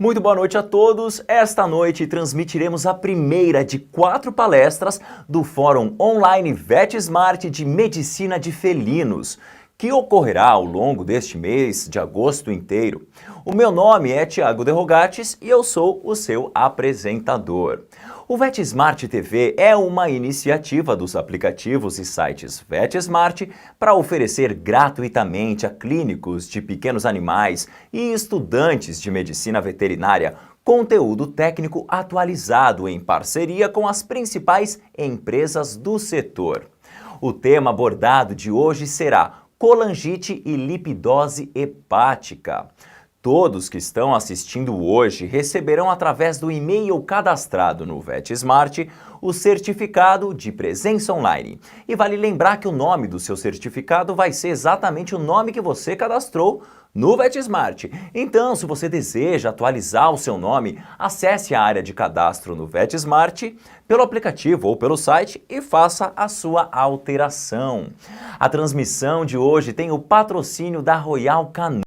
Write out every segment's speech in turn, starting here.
Muito boa noite a todos. Esta noite transmitiremos a primeira de 4 palestras do Fórum Online VetSmart de Medicina de Felinos, que ocorrerá ao longo deste mês de agosto inteiro. O meu nome é Thiago De Rogatis e eu sou o seu apresentador. O VetSmart TV é uma iniciativa dos aplicativos e sites VetSmart para oferecer gratuitamente a clínicos de pequenos animais e estudantes de medicina veterinária conteúdo técnico atualizado em parceria com as principais empresas do setor. O tema abordado de hoje será colangite e lipidose hepática. Todos que estão assistindo hoje receberão através do e-mail cadastrado no VetSmart o certificado de presença online. E vale lembrar que o nome do seu certificado vai ser exatamente o nome que você cadastrou no VetSmart. Então, se você deseja atualizar o seu nome, acesse a área de cadastro no VetSmart pelo aplicativo ou pelo site e faça a sua alteração. A transmissão de hoje tem o patrocínio da Royal Canin.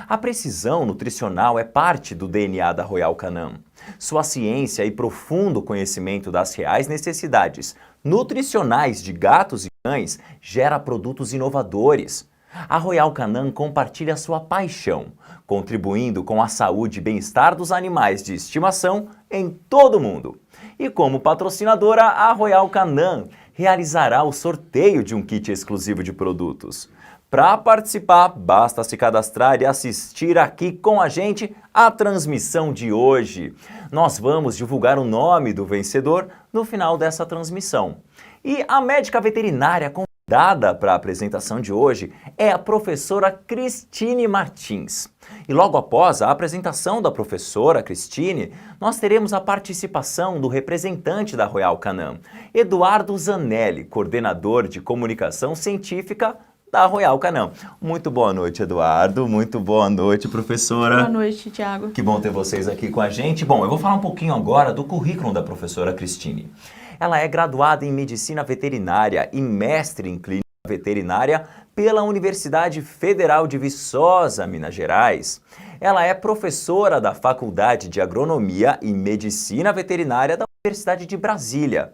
A precisão nutricional é parte do DNA da Royal Canin. Sua ciência e profundo conhecimento das reais necessidades nutricionais de gatos e cães gera produtos inovadores. A Royal Canin compartilha sua paixão, contribuindo com a saúde e bem-estar dos animais de estimação em todo o mundo. E como patrocinadora, a Royal Canin realizará o sorteio de um kit exclusivo de produtos. Para participar, basta se cadastrar e assistir aqui com a gente a transmissão de hoje. Nós vamos divulgar o nome do vencedor no final dessa transmissão. E a médica veterinária convidada para a apresentação de hoje é a professora Cristine Martins. E logo após a apresentação da professora Cristine, nós teremos a participação do representante da Royal Canin, Eduardo Zanelli, coordenador de comunicação científica da Royal Canin. Muito boa noite, Eduardo. Muito boa noite, professora. Boa noite, Thiago. Que bom ter vocês aqui com a gente. Bom, eu vou falar um pouquinho agora do currículo da professora Cristine. Ela é graduada em Medicina Veterinária e mestre em Clínica Veterinária pela Universidade Federal de Viçosa, Minas Gerais. Ela é professora da Faculdade de Agronomia e Medicina Veterinária da Universidade de Brasília.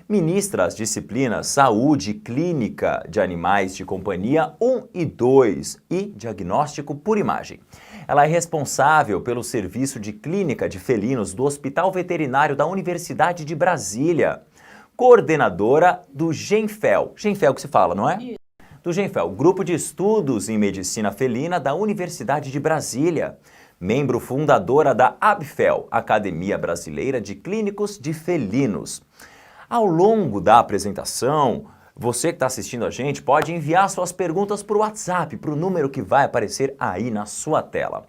Ministra as disciplinas Saúde Clínica de Animais de Companhia 1 e 2 e Diagnóstico por Imagem. Ela é responsável pelo serviço de clínica de felinos do Hospital Veterinário da Universidade de Brasília. Coordenadora do GENFEL. GENFEL que se fala, não é? Do GENFEL, Grupo de Estudos em Medicina Felina da Universidade de Brasília. Membro fundadora da ABFEL, Academia Brasileira de Clínicos de Felinos. Ao longo da apresentação, você que está assistindo a gente pode enviar suas perguntas para o WhatsApp, para o número que vai aparecer aí na sua tela.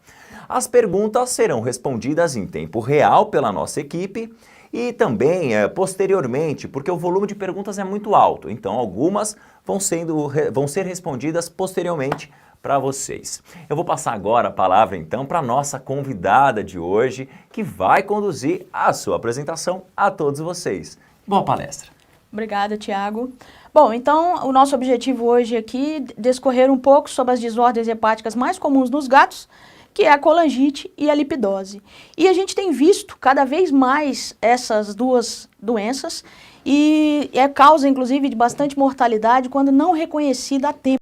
As perguntas serão respondidas em tempo real pela nossa equipe e também posteriormente, porque o volume de perguntas é muito alto, então algumas vão ser respondidas posteriormente para vocês. Eu vou passar agora a palavra então para a nossa convidada de hoje, que vai conduzir a sua apresentação a todos vocês. Boa palestra. Obrigada, Thiago. Bom, então o nosso objetivo hoje aqui é discorrer um pouco sobre as desordens hepáticas mais comuns nos gatos, que é a colangite e a lipidose. E a gente tem visto cada vez mais essas duas doenças e é causa, inclusive, de bastante mortalidade quando não reconhecida a tempo.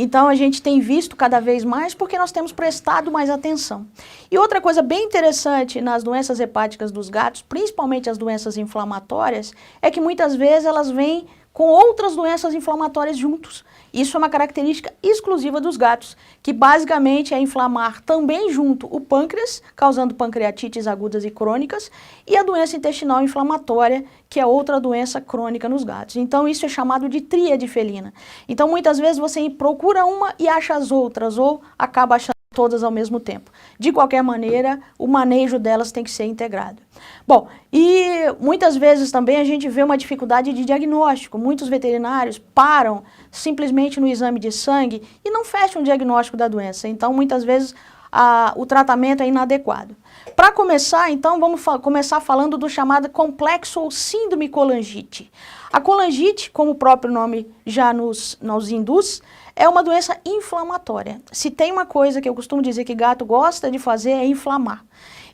Então, a gente tem visto cada vez mais porque nós temos prestado mais atenção. E outra coisa bem interessante nas doenças hepáticas dos gatos, principalmente as doenças inflamatórias, é que muitas vezes elas vêm com outras doenças inflamatórias juntos. Isso é uma característica exclusiva dos gatos, que basicamente é inflamar também junto o pâncreas, causando pancreatites agudas e crônicas, e a doença intestinal inflamatória, que é outra doença crônica nos gatos. Então isso é chamado de tríade felina. Então muitas vezes você procura uma e acha as outras, ou acaba achando todas ao mesmo tempo. De qualquer maneira, o manejo delas tem que ser integrado. Bom, e muitas vezes também a gente vê uma dificuldade de diagnóstico. Muitos veterinários param simplesmente no exame de sangue e não fecham o diagnóstico da doença. Então, muitas vezes, o tratamento é inadequado. Para começar, então, vamos começar falando do chamado complexo ou síndrome colangite. A colangite, como o próprio nome já nos induz, é uma doença inflamatória. Se tem uma coisa que eu costumo dizer que gato gosta de fazer é inflamar.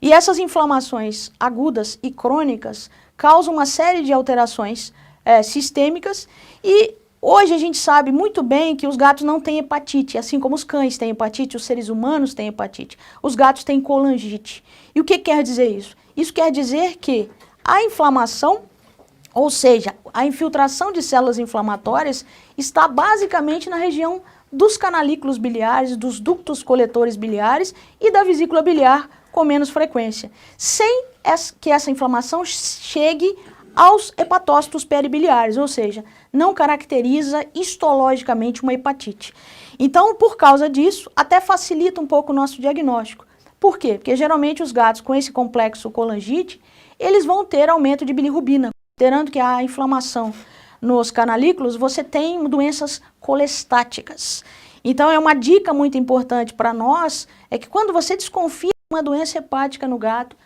E essas inflamações agudas e crônicas causam uma série de alterações sistêmicas e hoje a gente sabe muito bem que os gatos não têm hepatite, assim como os cães têm hepatite, os seres humanos têm hepatite. Os gatos têm colangite. E o que quer dizer isso? Isso quer dizer que a inflamação, ou seja, a infiltração de células inflamatórias, está basicamente na região dos canalículos biliares, dos ductos coletores biliares e da vesícula biliar com menos frequência, sem que essa inflamação chegue aos hepatócitos peribiliares, ou seja, não caracteriza histologicamente uma hepatite. Então, por causa disso, até facilita um pouco o nosso diagnóstico. Por quê? Porque geralmente os gatos com esse complexo colangite, eles vão ter aumento de bilirrubina, considerando que a inflamação nos canalículos, você tem doenças colestáticas. Então, é uma dica muito importante para nós, é que quando você desconfia de uma doença hepática no gato,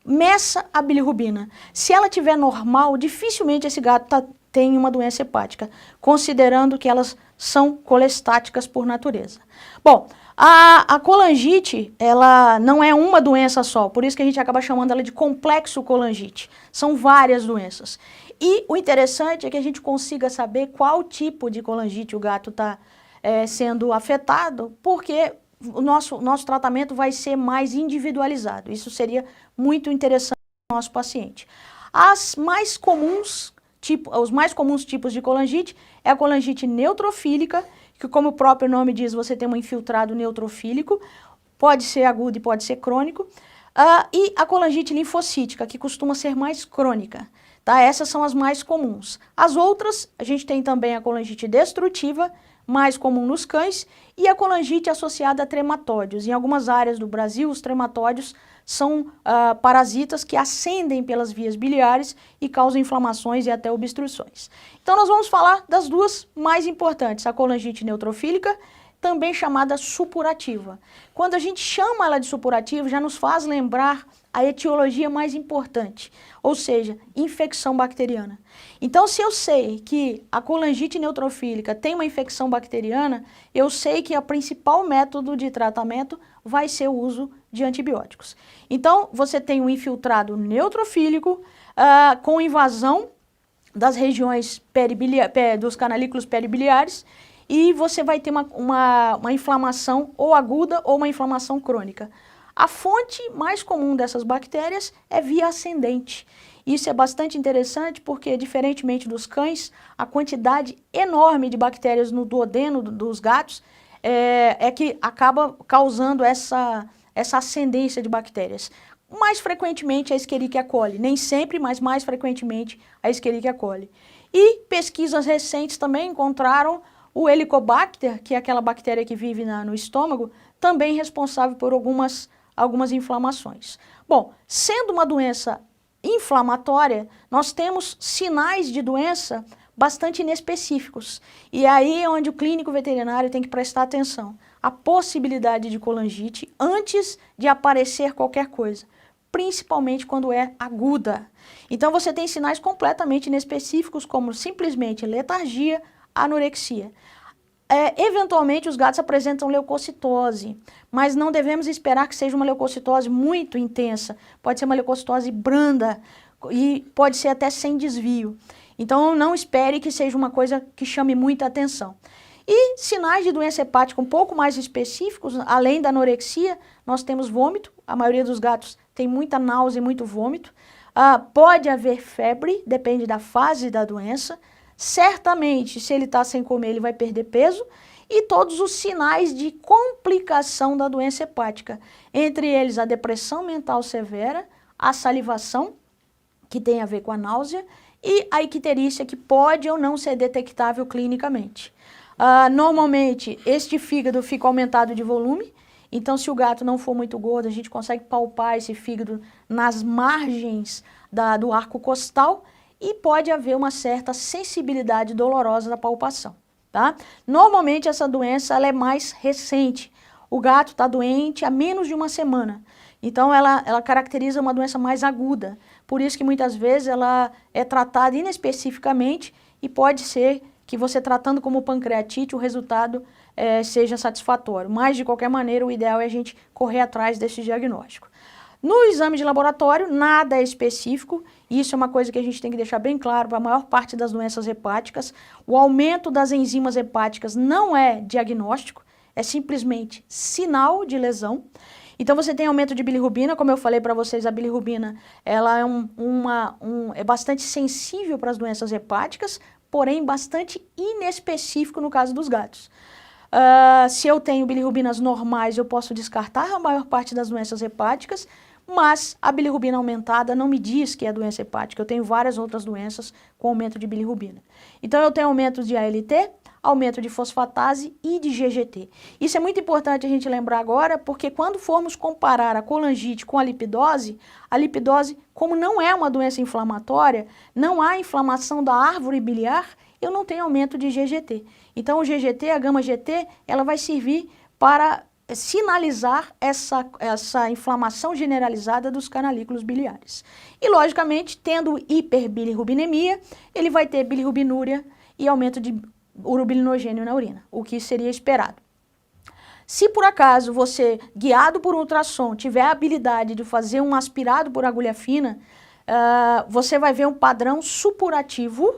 meça a bilirrubina. Se ela estiver normal, dificilmente esse gato tem uma doença hepática, considerando que elas são colestáticas por natureza. Bom, a colangite, ela não é uma doença só, por isso que a gente acaba chamando ela de complexo colangite. São várias doenças. E o interessante é que a gente consiga saber qual tipo de colangite o gato está sendo afetado, porque o nosso tratamento vai ser mais individualizado. Isso seria muito interessante para o nosso paciente. Os mais comuns tipos de colangite é a colangite neutrofílica, que como o próprio nome diz, você tem um infiltrado neutrofílico, pode ser agudo e pode ser crônico, e a colangite linfocítica, que costuma ser mais crônica. Tá? Essas são as mais comuns. As outras, a gente tem também a colangite destrutiva, mais comum nos cães, e a colangite associada a trematóides. Em algumas áreas do Brasil, os trematóides são parasitas que ascendem pelas vias biliares e causam inflamações e até obstruções. Então nós vamos falar das duas mais importantes, a colangite neutrofílica, também chamada supurativa. Quando a gente chama ela de supurativa, já nos faz lembrar a etiologia mais importante, ou seja, infecção bacteriana. Então, se eu sei que a colangite neutrofílica tem uma infecção bacteriana, eu sei que o principal método de tratamento vai ser o uso de antibióticos. Então, você tem um infiltrado neutrofílico com invasão das regiões dos canalículos peribiliares e você vai ter uma inflamação ou aguda ou uma inflamação crônica. A fonte mais comum dessas bactérias é via ascendente. Isso é bastante interessante porque, diferentemente dos cães, a quantidade enorme de bactérias no duodeno dos gatos é que acaba causando essa ascendência de bactérias. Mais frequentemente a Escherichia coli, nem sempre, mas mais frequentemente a Escherichia coli. E pesquisas recentes também encontraram o Helicobacter, que é aquela bactéria que vive no estômago, também responsável por algumas inflamações. Bom, sendo uma doença inflamatória, nós temos sinais de doença bastante inespecíficos. E aí é onde o clínico veterinário tem que prestar atenção. A possibilidade de colangite antes de aparecer qualquer coisa, principalmente quando é aguda. Então você tem sinais completamente inespecíficos, como simplesmente letargia, anorexia. Eventualmente os gatos apresentam leucocitose, mas não devemos esperar que seja uma leucocitose muito intensa. Pode ser uma leucocitose branda e pode ser até sem desvio. Então não espere que seja uma coisa que chame muita atenção. E sinais de doença hepática um pouco mais específicos, além da anorexia, nós temos vômito. A maioria dos gatos tem muita náusea e muito vômito. Pode haver febre, depende da fase da doença. Certamente, se ele está sem comer, ele vai perder peso e todos os sinais de complicação da doença hepática, entre eles a depressão mental severa, a salivação, que tem a ver com a náusea, e a icterícia, que pode ou não ser detectável clinicamente. Normalmente, este fígado fica aumentado de volume, então se o gato não for muito gordo, a gente consegue palpar esse fígado nas margens do arco costal, e pode haver uma certa sensibilidade dolorosa da palpação, tá? Normalmente essa doença ela é mais recente. O gato está doente há menos de uma semana. Então ela caracteriza uma doença mais aguda. Por isso que muitas vezes ela é tratada inespecificamente e pode ser que você tratando como pancreatite o resultado seja satisfatório. Mas, de qualquer maneira, o ideal é a gente correr atrás desse diagnóstico. No exame de laboratório, nada é específico, e isso é uma coisa que a gente tem que deixar bem claro para a maior parte das doenças hepáticas. O aumento das enzimas hepáticas não é diagnóstico, é simplesmente sinal de lesão. Então você tem aumento de bilirrubina, como eu falei para vocês, a bilirrubina ela é bastante sensível para as doenças hepáticas, porém bastante inespecífico no caso dos gatos. Se eu tenho bilirrubinas normais, eu posso descartar a maior parte das doenças hepáticas, mas a bilirrubina aumentada não me diz que é doença hepática. Eu tenho várias outras doenças com aumento de bilirrubina. Então eu tenho aumento de ALT, aumento de fosfatase e de GGT. Isso é muito importante a gente lembrar agora, porque quando formos comparar a colangite com a lipidose, como não é uma doença inflamatória, não há inflamação da árvore biliar, eu não tenho aumento de GGT. Então o GGT, a gama-GT, ela vai servir para sinalizar essa inflamação generalizada dos canalículos biliares. E, logicamente, tendo hiperbilirrubinemia, ele vai ter bilirrubinúria e aumento de urobilinogênio na urina, o que seria esperado. Se por acaso você, guiado por ultrassom, tiver a habilidade de fazer um aspirado por agulha fina, você vai ver um padrão supurativo,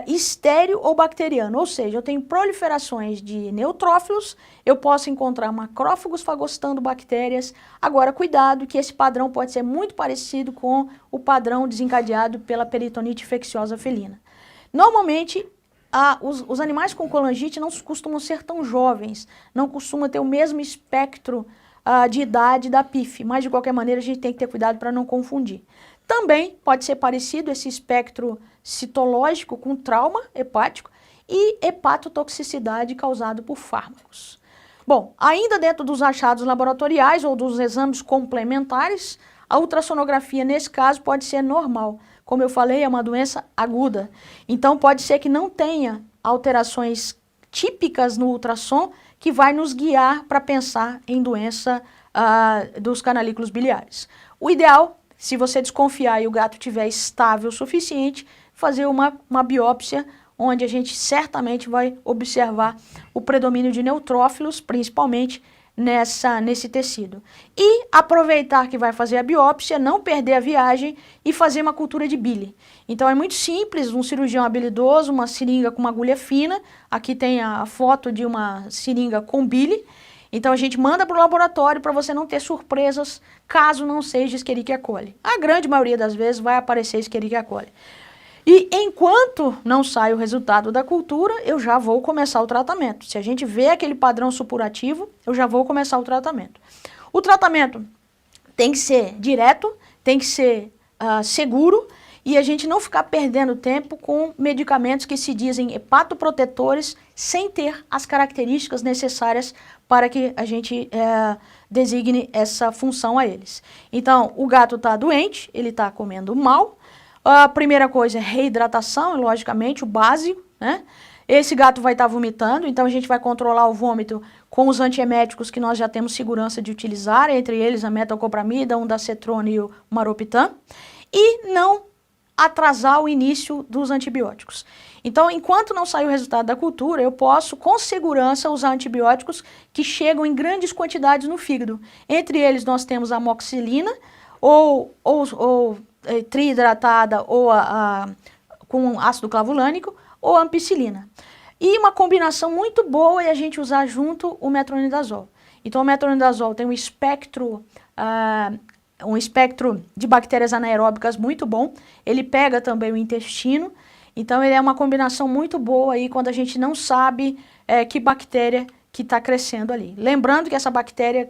estéreo ou bacteriano, ou seja, eu tenho proliferações de neutrófilos, eu posso encontrar macrófagos fagocitando bactérias. Agora, cuidado que esse padrão pode ser muito parecido com o padrão desencadeado pela peritonite infecciosa felina. Normalmente, os animais com colangite não costumam ser tão jovens, não costumam ter o mesmo espectro de idade da PIF, mas de qualquer maneira a gente tem que ter cuidado para não confundir. Também pode ser parecido esse espectro citológico com trauma hepático e hepatotoxicidade causado por fármacos. Bom, ainda dentro dos achados laboratoriais ou dos exames complementares, a ultrassonografia nesse caso pode ser normal. Como eu falei, é uma doença aguda. Então pode ser que não tenha alterações típicas no ultrassom que vai nos guiar para pensar em doença dos canalículos biliares. O ideal, se você desconfiar e o gato estiver estável o suficiente, fazer uma biópsia, onde a gente certamente vai observar o predomínio de neutrófilos, principalmente nesse tecido. E aproveitar que vai fazer a biópsia, não perder a viagem e fazer uma cultura de bile. Então é muito simples, um cirurgião habilidoso, uma seringa com uma agulha fina, aqui tem a foto de uma seringa com bile. Então a gente manda para o laboratório para você não ter surpresas caso não seja Escherichia coli. A grande maioria das vezes vai aparecer Escherichia coli. E enquanto não sai o resultado da cultura, eu já vou começar o tratamento. Se a gente vê aquele padrão supurativo, eu já vou começar o tratamento. O tratamento tem que ser direto, tem que ser seguro, e a gente não ficar perdendo tempo com medicamentos que se dizem hepatoprotetores sem ter as características necessárias para que a gente designe essa função a eles. Então, o gato está doente, ele está comendo mal. A primeira coisa é reidratação, logicamente, o básico, né? Esse gato vai estar vomitando, então a gente vai controlar o vômito com os antieméticos que nós já temos segurança de utilizar, entre eles a metoclopramida, ondansetrona e o maropitam, e não atrasar o início dos antibióticos. Então, enquanto não sair o resultado da cultura, eu posso, com segurança, usar antibióticos que chegam em grandes quantidades no fígado. Entre eles, nós temos a amoxicilina, ou trihidratada, ou com ácido clavulânico, ou ampicilina. E uma combinação muito boa é a gente usar junto o metronidazol. Então, o metronidazol tem um espectro de bactérias anaeróbicas muito bom. Ele pega também o intestino. Então, ele é uma combinação muito boa aí quando a gente não sabe que bactéria que está crescendo ali. Lembrando que essa bactéria,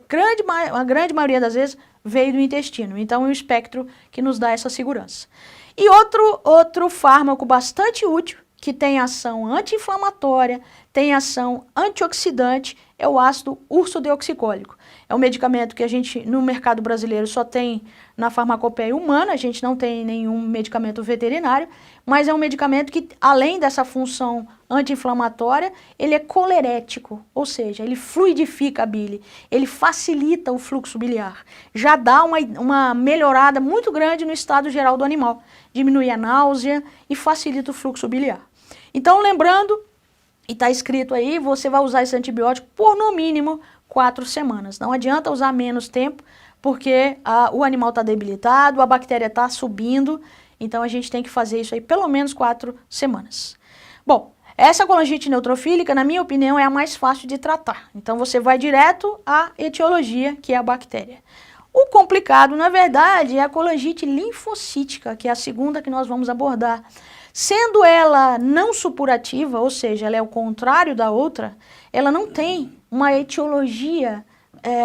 a grande maioria das vezes, veio do intestino. Então, é um espectro que nos dá essa segurança. E outro fármaco bastante útil, que tem ação anti-inflamatória, tem ação antioxidante, é o ácido ursodeoxicólico. É um medicamento que a gente, no mercado brasileiro, só tem na farmacopeia humana, a gente não tem nenhum medicamento veterinário, mas é um medicamento que, além dessa função anti-inflamatória, ele é colerético, ou seja, ele fluidifica a bile, ele facilita o fluxo biliar, já dá uma melhorada muito grande no estado geral do animal, diminui a náusea e facilita o fluxo biliar. Então, lembrando, e está escrito aí, você vai usar esse antibiótico por no mínimo 4 semanas. Não adianta usar menos tempo, porque o animal está debilitado, a bactéria está subindo, então a gente tem que fazer isso aí pelo menos 4 semanas. Bom, essa colangite neutrofílica, na minha opinião, é a mais fácil de tratar. Então você vai direto à etiologia, que é a bactéria. O complicado, na verdade, é a colangite linfocítica, que é a segunda que nós vamos abordar. Sendo ela não supurativa, ou seja, ela é o contrário da outra, ela não tem uma etiologia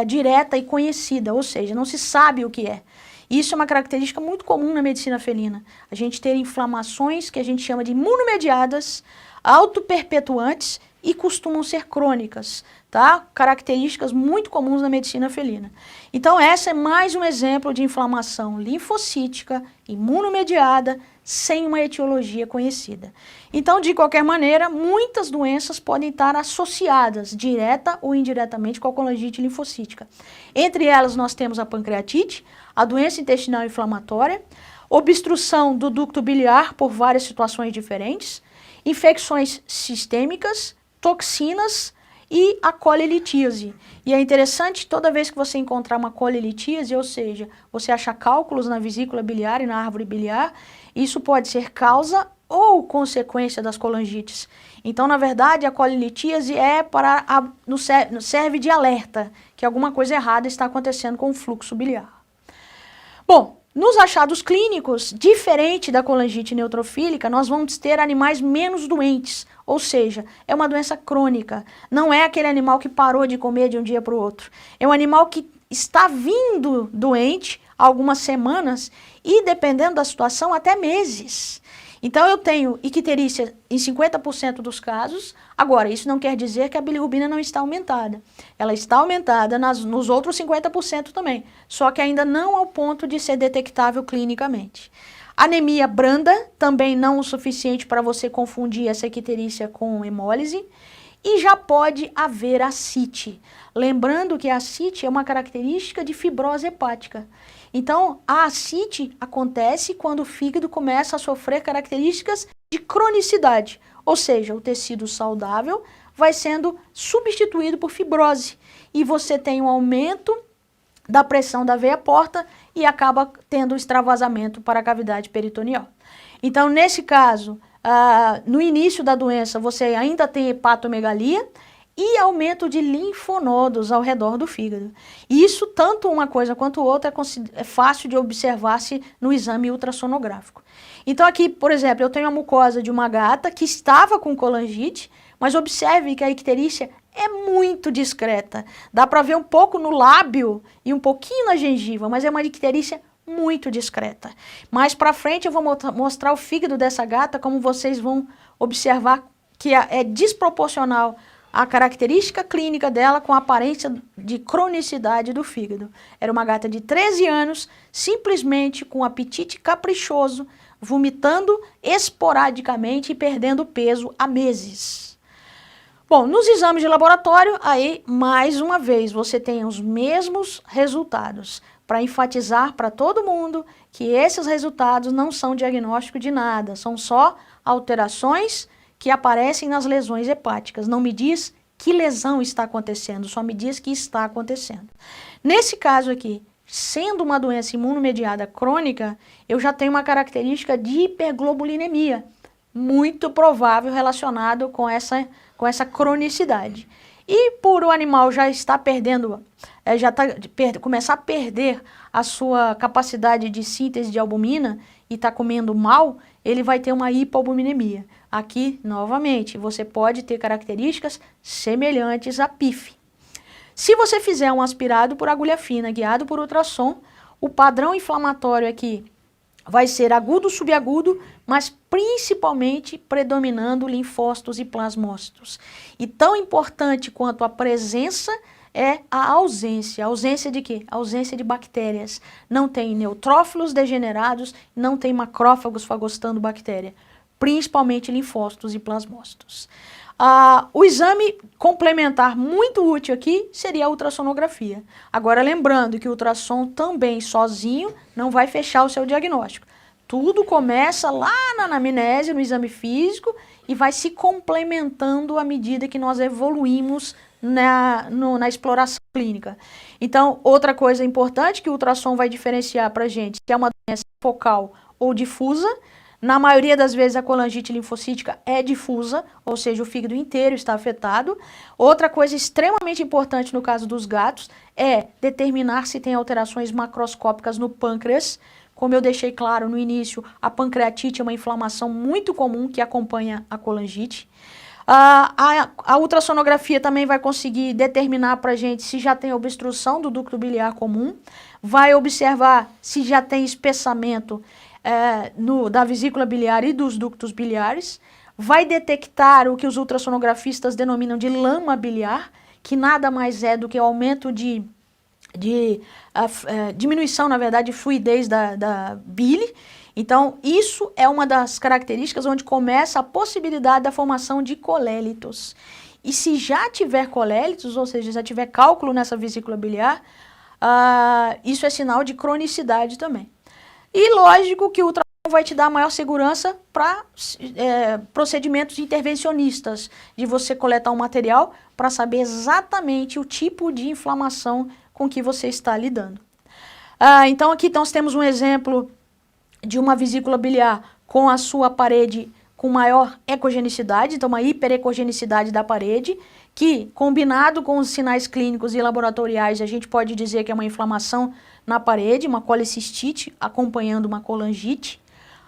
direta e conhecida, ou seja, não se sabe o que é. Isso é uma característica muito comum na medicina felina. A gente ter inflamações que a gente chama de imunomediadas, autoperpetuantes e costumam ser crônicas, tá? Características muito comuns na medicina felina. Então essa é mais um exemplo de inflamação linfocítica, imunomediada, sem uma etiologia conhecida. Então, de qualquer maneira, muitas doenças podem estar associadas, direta ou indiretamente, com a colangite linfocítica. Entre elas, nós temos a pancreatite, a doença intestinal inflamatória, obstrução do ducto biliar por várias situações diferentes, infecções sistêmicas, toxinas e a colelitíase. E é interessante, toda vez que você encontrar uma colelitíase, ou seja, você achar cálculos na vesícula biliar e na árvore biliar, isso pode ser causa ou consequência das colangites. Então, na verdade, a colelitíase serve de alerta que alguma coisa errada está acontecendo com o fluxo biliar. Bom, nos achados clínicos, diferente da colangite neutrofílica, nós vamos ter animais menos doentes, ou seja, é uma doença crônica. Não é aquele animal que parou de comer de um dia para o outro. É um animal que está vindo doente há algumas semanas e, dependendo da situação, até meses. Então, eu tenho icterícia em 50% dos casos. Agora, isso não quer dizer que a bilirrubina não está aumentada. Ela está aumentada nos outros 50% também, só que ainda não ao ponto de ser detectável clinicamente. Anemia branda, também não o suficiente para você confundir essa icterícia com hemólise. E já pode haver ascite. Lembrando que a ascite é uma característica de fibrose hepática. Então, a ascite acontece quando o fígado começa a sofrer características de cronicidade, ou seja, o tecido saudável vai sendo substituído por fibrose e você tem um aumento da pressão da veia porta e acaba tendo extravasamento para a cavidade peritoneal. Então, nesse caso, no início da doença, você ainda tem hepatomegalia e aumento de linfonodos ao redor do fígado. E isso, tanto uma coisa quanto outra, é fácil de observar-se no exame ultrassonográfico. Então aqui, por exemplo, eu tenho a mucosa de uma gata que estava com colangite, mas observe que a icterícia é muito discreta. Dá para ver um pouco no lábio e um pouquinho na gengiva, mas é uma icterícia muito discreta. Mais para frente eu vou mostrar o fígado dessa gata, como vocês vão observar que é desproporcional a característica clínica dela com a aparência de cronicidade do fígado. Era uma gata de 13 anos, simplesmente com apetite caprichoso, vomitando esporadicamente e perdendo peso há meses. Bom, nos exames de laboratório, aí, mais uma vez, você tem os mesmos resultados, para enfatizar para todo mundo que esses resultados não são diagnóstico de nada, são só alterações que aparecem nas lesões hepáticas. Não me diz que lesão está acontecendo, só me diz que está acontecendo. Nesse caso aqui, sendo uma doença imunomediada crônica, eu já tenho uma característica de hiperglobulinemia, muito provável relacionado com essa cronicidade. E por o animal já estar perdendo, começar a perder a sua capacidade de síntese de albumina e está comendo mal, ele vai ter uma hipoalbuminemia. Aqui, novamente, você pode ter características semelhantes à PIF. Se você fizer um aspirado por agulha fina, guiado por ultrassom, o padrão inflamatório aqui vai ser agudo, subagudo, mas principalmente predominando linfócitos e plasmócitos. E tão importante quanto a presença é a ausência. A ausência de quê? A ausência de bactérias. Não tem neutrófilos degenerados, não tem macrófagos fagocitando bactéria, principalmente linfócitos e plasmócitos. O exame complementar muito útil aqui seria a ultrassonografia. Agora, lembrando que o ultrassom também sozinho não vai fechar o seu diagnóstico. Tudo começa lá na anamnese, no exame físico, e vai se complementando à medida que nós evoluímos na exploração clínica. Então, outra coisa importante que o ultrassom vai diferenciar para a gente, que é uma doença focal ou difusa. Na maioria das vezes a colangite linfocítica é difusa, ou seja, o fígado inteiro está afetado. Outra coisa extremamente importante no caso dos gatos é determinar se tem alterações macroscópicas no pâncreas. Como eu deixei claro no início, a pancreatite é uma inflamação muito comum que acompanha a colangite. A ultrassonografia também vai conseguir determinar para a gente se já tem obstrução do ducto biliar comum, vai observar se já tem espessamento da vesícula biliar e dos ductos biliares, vai detectar o que os ultrassonografistas denominam de lama biliar, que nada mais é do que o aumento diminuição, na verdade, de fluidez da bile. Então, isso é uma das características onde começa a possibilidade da formação de colélitos. E se já tiver colélitos, ou seja, já tiver cálculo nessa vesícula biliar, isso é sinal de cronicidade também. E lógico que o ultrassom vai te dar maior segurança para procedimentos intervencionistas, de você coletar um material para saber exatamente o tipo de inflamação com que você está lidando. Então aqui nós temos um exemplo de uma vesícula biliar com a sua parede com maior ecogenicidade, então uma hiperecogenicidade da parede, que combinado com os sinais clínicos e laboratoriais, a gente pode dizer que é uma inflamação na parede, uma colecistite acompanhando uma colangite.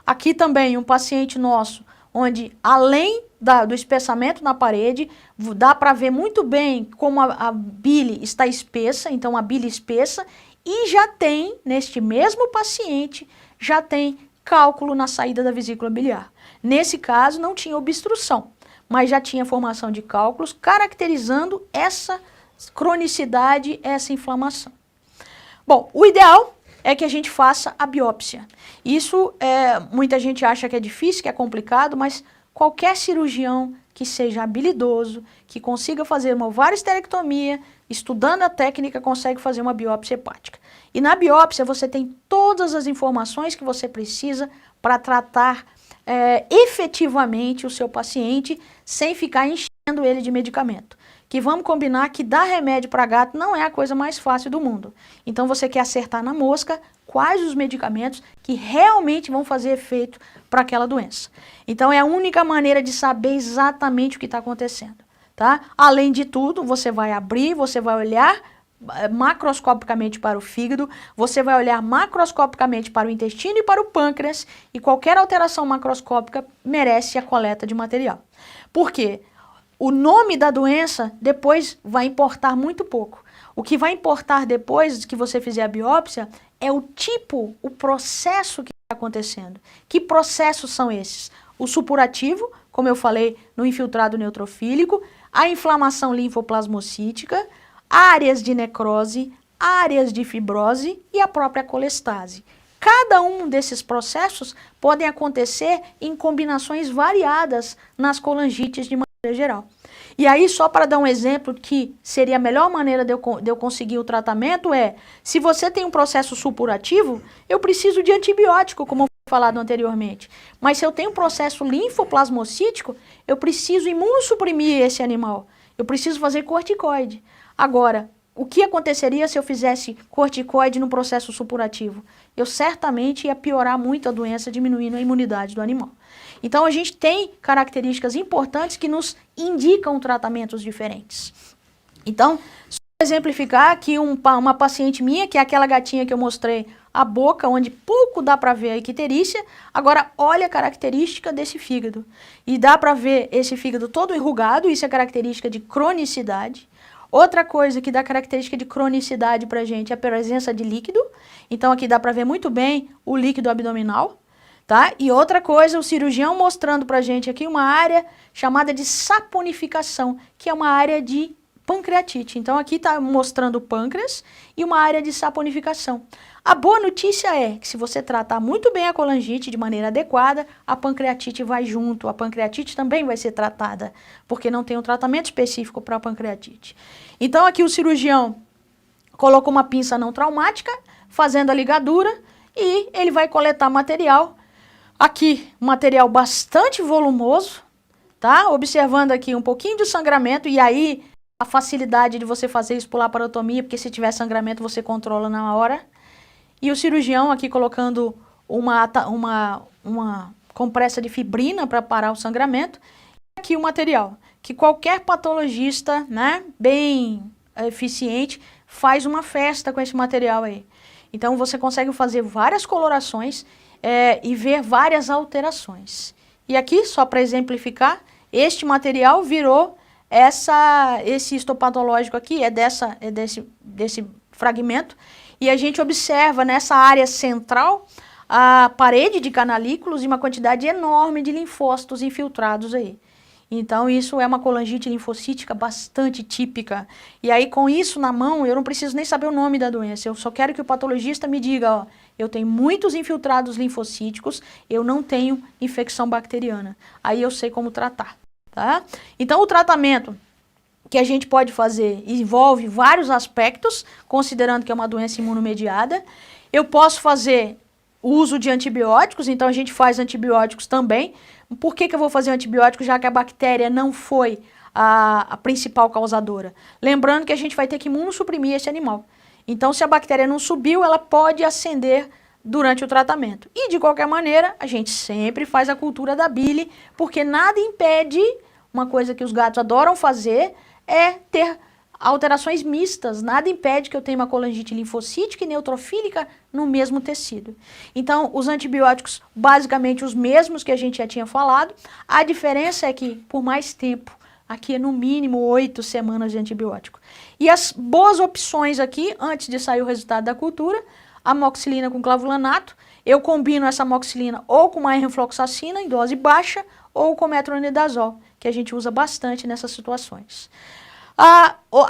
Aqui também um paciente nosso, onde além do espessamento na parede, dá para ver muito bem como a bile está espessa, então a bile espessa, e já tem, neste mesmo paciente, já tem cálculo na saída da vesícula biliar. Nesse caso não tinha obstrução, mas já tinha formação de cálculos, caracterizando essa cronicidade, essa inflamação. Bom, o ideal é que a gente faça a biópsia. Isso, muita gente acha que é difícil, que é complicado, mas qualquer cirurgião que seja habilidoso, que consiga fazer uma ovarioesterectomia, estudando a técnica, consegue fazer uma biópsia hepática. E na biópsia você tem todas as informações que você precisa para tratar efetivamente o seu paciente, sem ficar enchendo ele de medicamento. Que vamos combinar que dar remédio para gato não é a coisa mais fácil do mundo. Então você quer acertar na mosca quais os medicamentos que realmente vão fazer efeito para aquela doença. Então é a única maneira de saber exatamente o que está acontecendo, tá? Além de tudo, você vai abrir, você vai olhar macroscopicamente para o fígado, você vai olhar macroscopicamente para o intestino e para o pâncreas, e qualquer alteração macroscópica merece a coleta de material. Por quê? O nome da doença depois vai importar muito pouco. O que vai importar depois que você fizer a biópsia é o tipo, o processo que está acontecendo. Que processos são esses? O supurativo, como eu falei, no infiltrado neutrofílico, a inflamação linfoplasmocítica, áreas de necrose, áreas de fibrose e a própria colestase. Cada um desses processos podem acontecer em combinações variadas nas colangites de maneira geral. E aí, só para dar um exemplo que seria a melhor maneira de eu conseguir o tratamento se você tem um processo supurativo, eu preciso de antibiótico, como eu falado anteriormente. Mas se eu tenho um processo linfoplasmocítico, eu preciso imunossuprimir esse animal. Eu preciso fazer corticoide. Agora, o que aconteceria se eu fizesse corticoide no processo supurativo? Eu certamente ia piorar muito a doença, diminuindo a imunidade do animal. Então, a gente tem características importantes que nos indicam tratamentos diferentes. Então, só exemplificar aqui uma paciente minha, que é aquela gatinha que eu mostrei, a boca, onde pouco dá para ver a icterícia. Agora, olha a característica desse fígado. E dá para ver esse fígado todo enrugado, isso é característica de cronicidade. Outra coisa que dá característica de cronicidade para a gente é a presença de líquido. Então, aqui dá para ver muito bem o líquido abdominal. Tá? E outra coisa, o cirurgião mostrando para a gente aqui uma área chamada de saponificação, que é uma área de pancreatite. Então, aqui está mostrando o pâncreas e uma área de saponificação. A boa notícia é que se você tratar muito bem a colangite de maneira adequada, a pancreatite vai junto. A pancreatite também vai ser tratada, porque não tem um tratamento específico para a pancreatite. Então, aqui o cirurgião colocou uma pinça não traumática, fazendo a ligadura, e ele vai coletar material Aqui, um material bastante volumoso, tá? Observando aqui um pouquinho de sangramento e aí a facilidade de você fazer isso por laparotomia, porque se tiver sangramento você controla na hora. E o cirurgião aqui colocando uma compressa de fibrina para parar o sangramento. E aqui o material, que qualquer patologista, né, bem eficiente, faz uma festa com esse material aí. Então você consegue fazer várias colorações e ver várias alterações. E aqui, só para exemplificar, este material virou esse histopatológico aqui, desse fragmento, e a gente observa nessa área central a parede de canalículos e uma quantidade enorme de linfócitos infiltrados aí. Então isso é uma colangite linfocítica bastante típica. E aí com isso na mão eu não preciso nem saber o nome da doença, eu só quero que o patologista me diga, ó, eu tenho muitos infiltrados linfocíticos, eu não tenho infecção bacteriana. Aí eu sei como tratar, tá? Então o tratamento que a gente pode fazer envolve vários aspectos, considerando que é uma doença imunomediada. Eu posso fazer o uso de antibióticos, então a gente faz antibióticos também. Por que eu vou fazer antibiótico, já que a bactéria não foi a principal causadora? Lembrando que a gente vai ter que imunossuprimir esse animal. Então, se a bactéria não subiu, ela pode ascender durante o tratamento. E, de qualquer maneira, a gente sempre faz a cultura da bile, porque nada impede, uma coisa que os gatos adoram fazer, é ter alterações mistas. Nada impede que eu tenha uma colangite linfocítica e neutrofílica no mesmo tecido. Então, os antibióticos, basicamente os mesmos que a gente já tinha falado. A diferença é que, por mais tempo, aqui é no mínimo 8 semanas de antibiótico. E as boas opções aqui, antes de sair o resultado da cultura, amoxicilina com clavulanato. Eu combino essa amoxicilina ou com uma enrofloxacina em dose baixa ou com metronidazol, que a gente usa bastante nessas situações.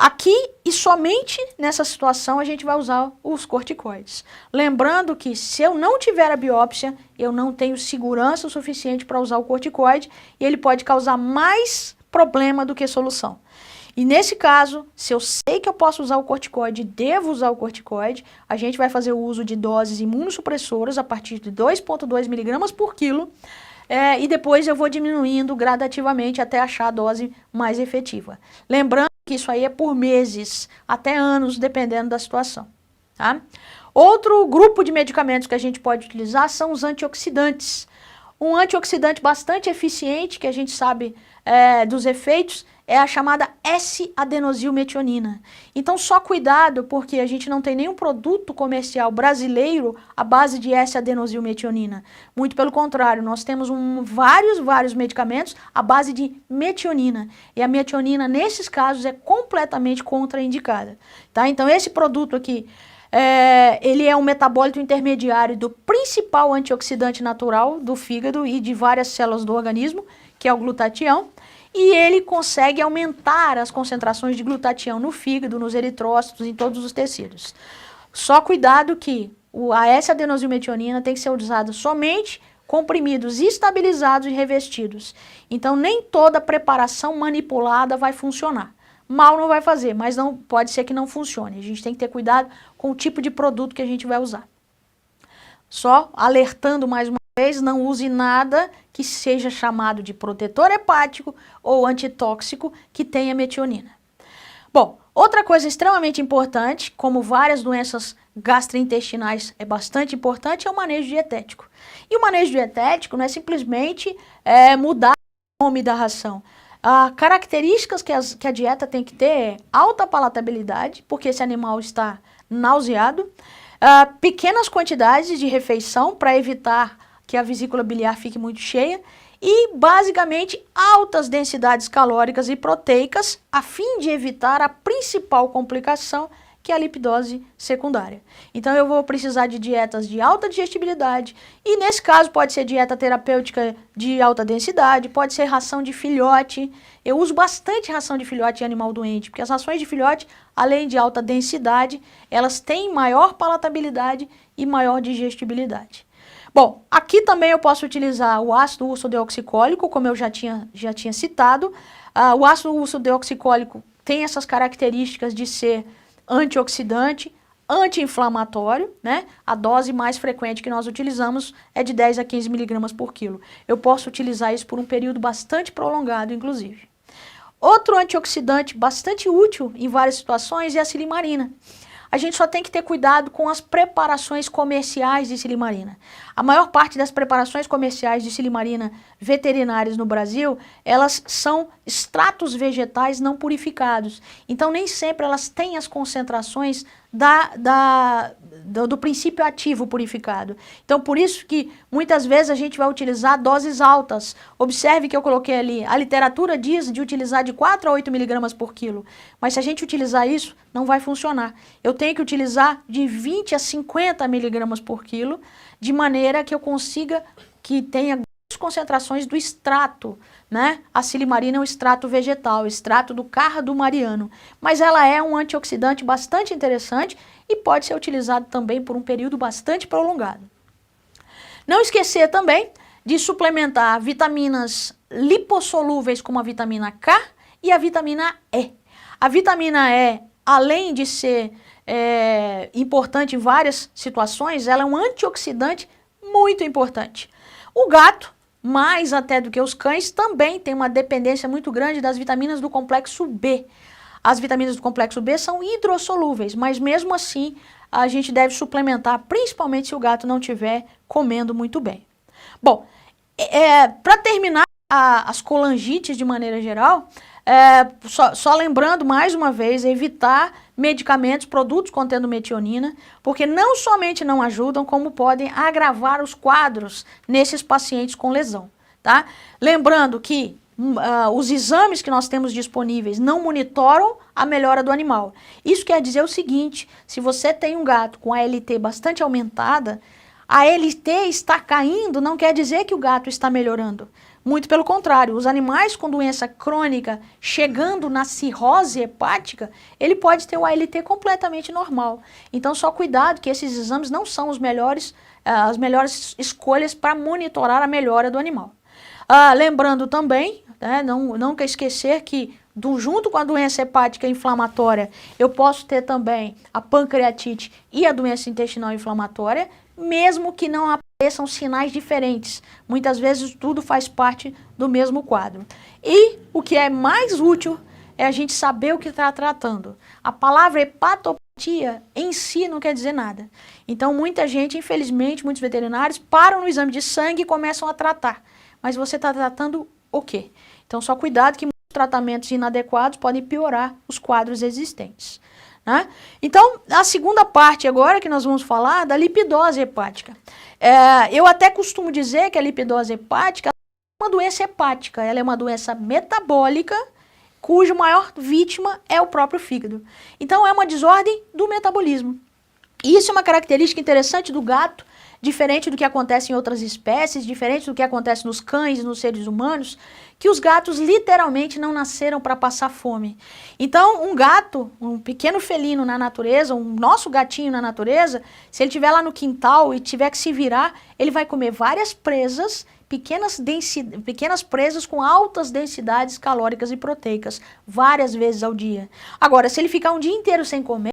Aqui e somente nessa situação a gente vai usar os corticoides. Lembrando que se eu não tiver a biópsia, eu não tenho segurança o suficiente para usar o corticoide e ele pode causar mais problema do que solução. E nesse caso, se eu sei que eu posso usar o corticoide, devo usar o corticoide, a gente vai fazer o uso de doses imunossupressoras a partir de 2,2 mg por quilo, e depois eu vou diminuindo gradativamente até achar a dose mais efetiva. Lembrando que isso aí é por meses, até anos, dependendo da situação. Tá? Outro grupo de medicamentos que a gente pode utilizar são os antioxidantes. Um antioxidante bastante eficiente, que a gente sabe dos efeitos, é a chamada S-adenosilmetionina. Então só cuidado, porque a gente não tem nenhum produto comercial brasileiro à base de S-adenosilmetionina. Muito pelo contrário, nós temos vários medicamentos à base de metionina. E a metionina, nesses casos, é completamente contraindicada. Tá? Então esse produto aqui, ele é um metabólito intermediário do principal antioxidante natural do fígado e de várias células do organismo, que é o glutatião. E ele consegue aumentar as concentrações de glutatião no fígado, nos eritrócitos, em todos os tecidos. Só cuidado que a S-adenosilmetionina tem que ser usada somente comprimidos estabilizados e revestidos. Então nem toda preparação manipulada vai funcionar. Mal não vai fazer, mas não pode ser que não funcione. A gente tem que ter cuidado com o tipo de produto que a gente vai usar. Só alertando mais uma vez, não use nada que seja chamado de protetor hepático ou antitóxico que tenha metionina. Bom, outra coisa extremamente importante, como várias doenças gastrointestinais é bastante importante, é o manejo dietético. E o manejo dietético não é simplesmente mudar o nome da ração. Características que a dieta tem que ter é alta palatabilidade, porque esse animal está nauseado, pequenas quantidades de refeição para evitar que a vesícula biliar fique muito cheia e, basicamente, altas densidades calóricas e proteicas a fim de evitar a principal complicação, que é a lipidose secundária. Então eu vou precisar de dietas de alta digestibilidade e, nesse caso, pode ser dieta terapêutica de alta densidade, pode ser ração de filhote. Eu uso bastante ração de filhote em animal doente, porque as rações de filhote, além de alta densidade, elas têm maior palatabilidade e maior digestibilidade. Bom, aqui também eu posso utilizar o ácido ursodeoxicólico, como eu já tinha citado. O ácido ursodeoxicólico tem essas características de ser antioxidante, anti-inflamatório, né? A dose mais frequente que nós utilizamos é de 10 a 15 miligramas por quilo. Eu posso utilizar isso por um período bastante prolongado, inclusive. Outro antioxidante bastante útil em várias situações é a silimarina. A gente só tem que ter cuidado com as preparações comerciais de silimarina. A maior parte das preparações comerciais de silimarina veterinárias no Brasil, elas são extratos vegetais não purificados. Então, nem sempre elas têm as concentrações do princípio ativo purificado. Então, por isso que muitas vezes a gente vai utilizar doses altas. Observe que eu coloquei ali, a literatura diz de utilizar de 4 a 8 miligramas por quilo. Mas se a gente utilizar isso, não vai funcionar. Eu tenho que utilizar de 20 a 50 miligramas por quilo, de maneira que eu consiga que tenha concentrações do extrato, né? A silimarina é um extrato vegetal, extrato do cardo mariano, mas ela é um antioxidante bastante interessante e pode ser utilizado também por um período bastante prolongado. Não esquecer também de suplementar vitaminas lipossolúveis como a vitamina K e a vitamina E. A vitamina E, além de ser importante em várias situações, ela é um antioxidante muito importante. O gato, mais até do que os cães, também tem uma dependência muito grande das vitaminas do complexo B. As vitaminas do complexo B são hidrossolúveis, mas mesmo assim a gente deve suplementar, principalmente se o gato não estiver comendo muito bem. Bom, para terminar as colangites de maneira geral, só lembrando mais uma vez, evitar medicamentos, produtos contendo metionina, porque não somente não ajudam, como podem agravar os quadros nesses pacientes com lesão, tá? Lembrando que os exames que nós temos disponíveis não monitoram a melhora do animal. Isso quer dizer o seguinte, se você tem um gato com a ALT bastante aumentada, a ALT está caindo, não quer dizer que o gato está melhorando. Muito pelo contrário, os animais com doença crônica chegando na cirrose hepática, ele pode ter o ALT completamente normal. Então só cuidado que esses exames não são as melhores escolhas para monitorar a melhora do animal. Lembrando também, né, nunca esquecer que junto com a doença hepática inflamatória, eu posso ter também a pancreatite e a doença intestinal inflamatória, mesmo que não apareçam sinais diferentes. Muitas vezes tudo faz parte do mesmo quadro. E o que é mais útil é a gente saber o que está tratando. A palavra hepatopatia em si não quer dizer nada. Então muita gente, infelizmente, muitos veterinários param no exame de sangue e começam a tratar. Mas você está tratando o quê? Então só cuidado que muitos tratamentos inadequados podem piorar os quadros existentes. Né? Então, a segunda parte agora que nós vamos falar da lipidose hepática. Eu até costumo dizer que a lipidose hepática é uma doença hepática, ela é uma doença metabólica, cuja maior vítima é o próprio fígado. Então, é uma desordem do metabolismo. E isso é uma característica interessante do gato, diferente do que acontece em outras espécies, diferente do que acontece nos cães e nos seres humanos, que os gatos literalmente não nasceram para passar fome. Então, um gato, um pequeno felino na natureza, um nosso gatinho na natureza, se ele estiver lá no quintal e tiver que se virar, ele vai comer várias presas, pequenas presas com altas densidades calóricas e proteicas, várias vezes ao dia. Agora, se ele ficar um dia inteiro sem comer,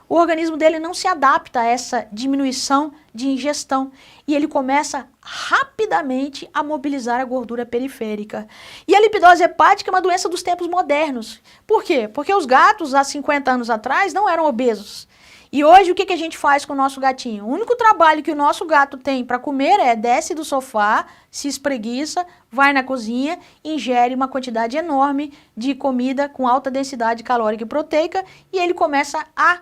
o organismo dele não se adapta a essa diminuição de ingestão e ele começa rapidamente a mobilizar a gordura periférica. E a lipidose hepática é uma doença dos tempos modernos. Por quê? Porque os gatos, há 50 anos atrás, não eram obesos. E hoje, o que a gente faz com o nosso gatinho? O único trabalho que o nosso gato tem para comer é desce do sofá, se espreguiça, vai na cozinha, ingere uma quantidade enorme de comida com alta densidade calórica e proteica e ele começa a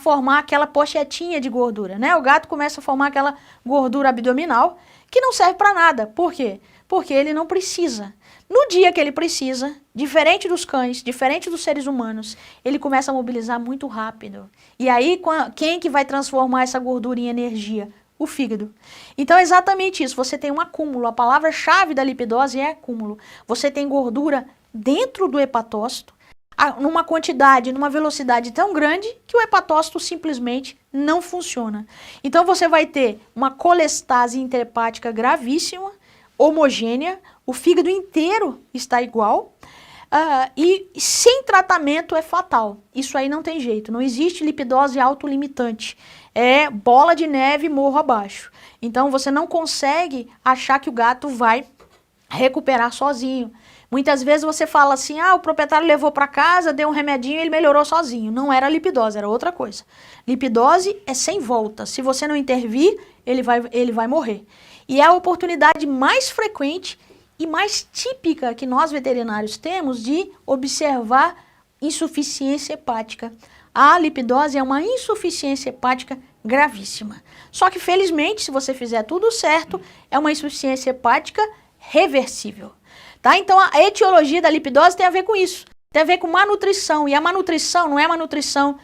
formar aquela pochetinha de gordura, né? O gato começa a formar aquela gordura abdominal que não serve para nada. Por quê? Porque ele não precisa. No dia que ele precisa, diferente dos cães, diferente dos seres humanos, ele começa a mobilizar muito rápido. E aí, quem que vai transformar essa gordura em energia? O fígado. Então é exatamente isso, você tem um acúmulo, a palavra-chave da lipidose é acúmulo. Você tem gordura dentro do hepatócito, numa quantidade, numa velocidade tão grande que o hepatócito simplesmente não funciona. Então você vai ter uma colestase interhepática gravíssima, homogênea, o fígado inteiro está igual, e sem tratamento é fatal. Isso aí não tem jeito, não existe lipidose autolimitante. É bola de neve morro abaixo. Então você não consegue achar que o gato vai recuperar sozinho. Muitas vezes você fala assim, o proprietário levou para casa, deu um remedinho e ele melhorou sozinho. Não era lipidose, era outra coisa. Lipidose é sem volta. Se você não intervir, ele vai morrer. E é a oportunidade mais frequente e mais típica que nós veterinários temos de observar insuficiência hepática. A lipidose é uma insuficiência hepática gravíssima. Só que, felizmente, se você fizer tudo certo, é uma insuficiência hepática reversível. Tá? Então, a etiologia da lipidose tem a ver com isso. Tem a ver com má nutrição. E a má nutrição não é uma nutrição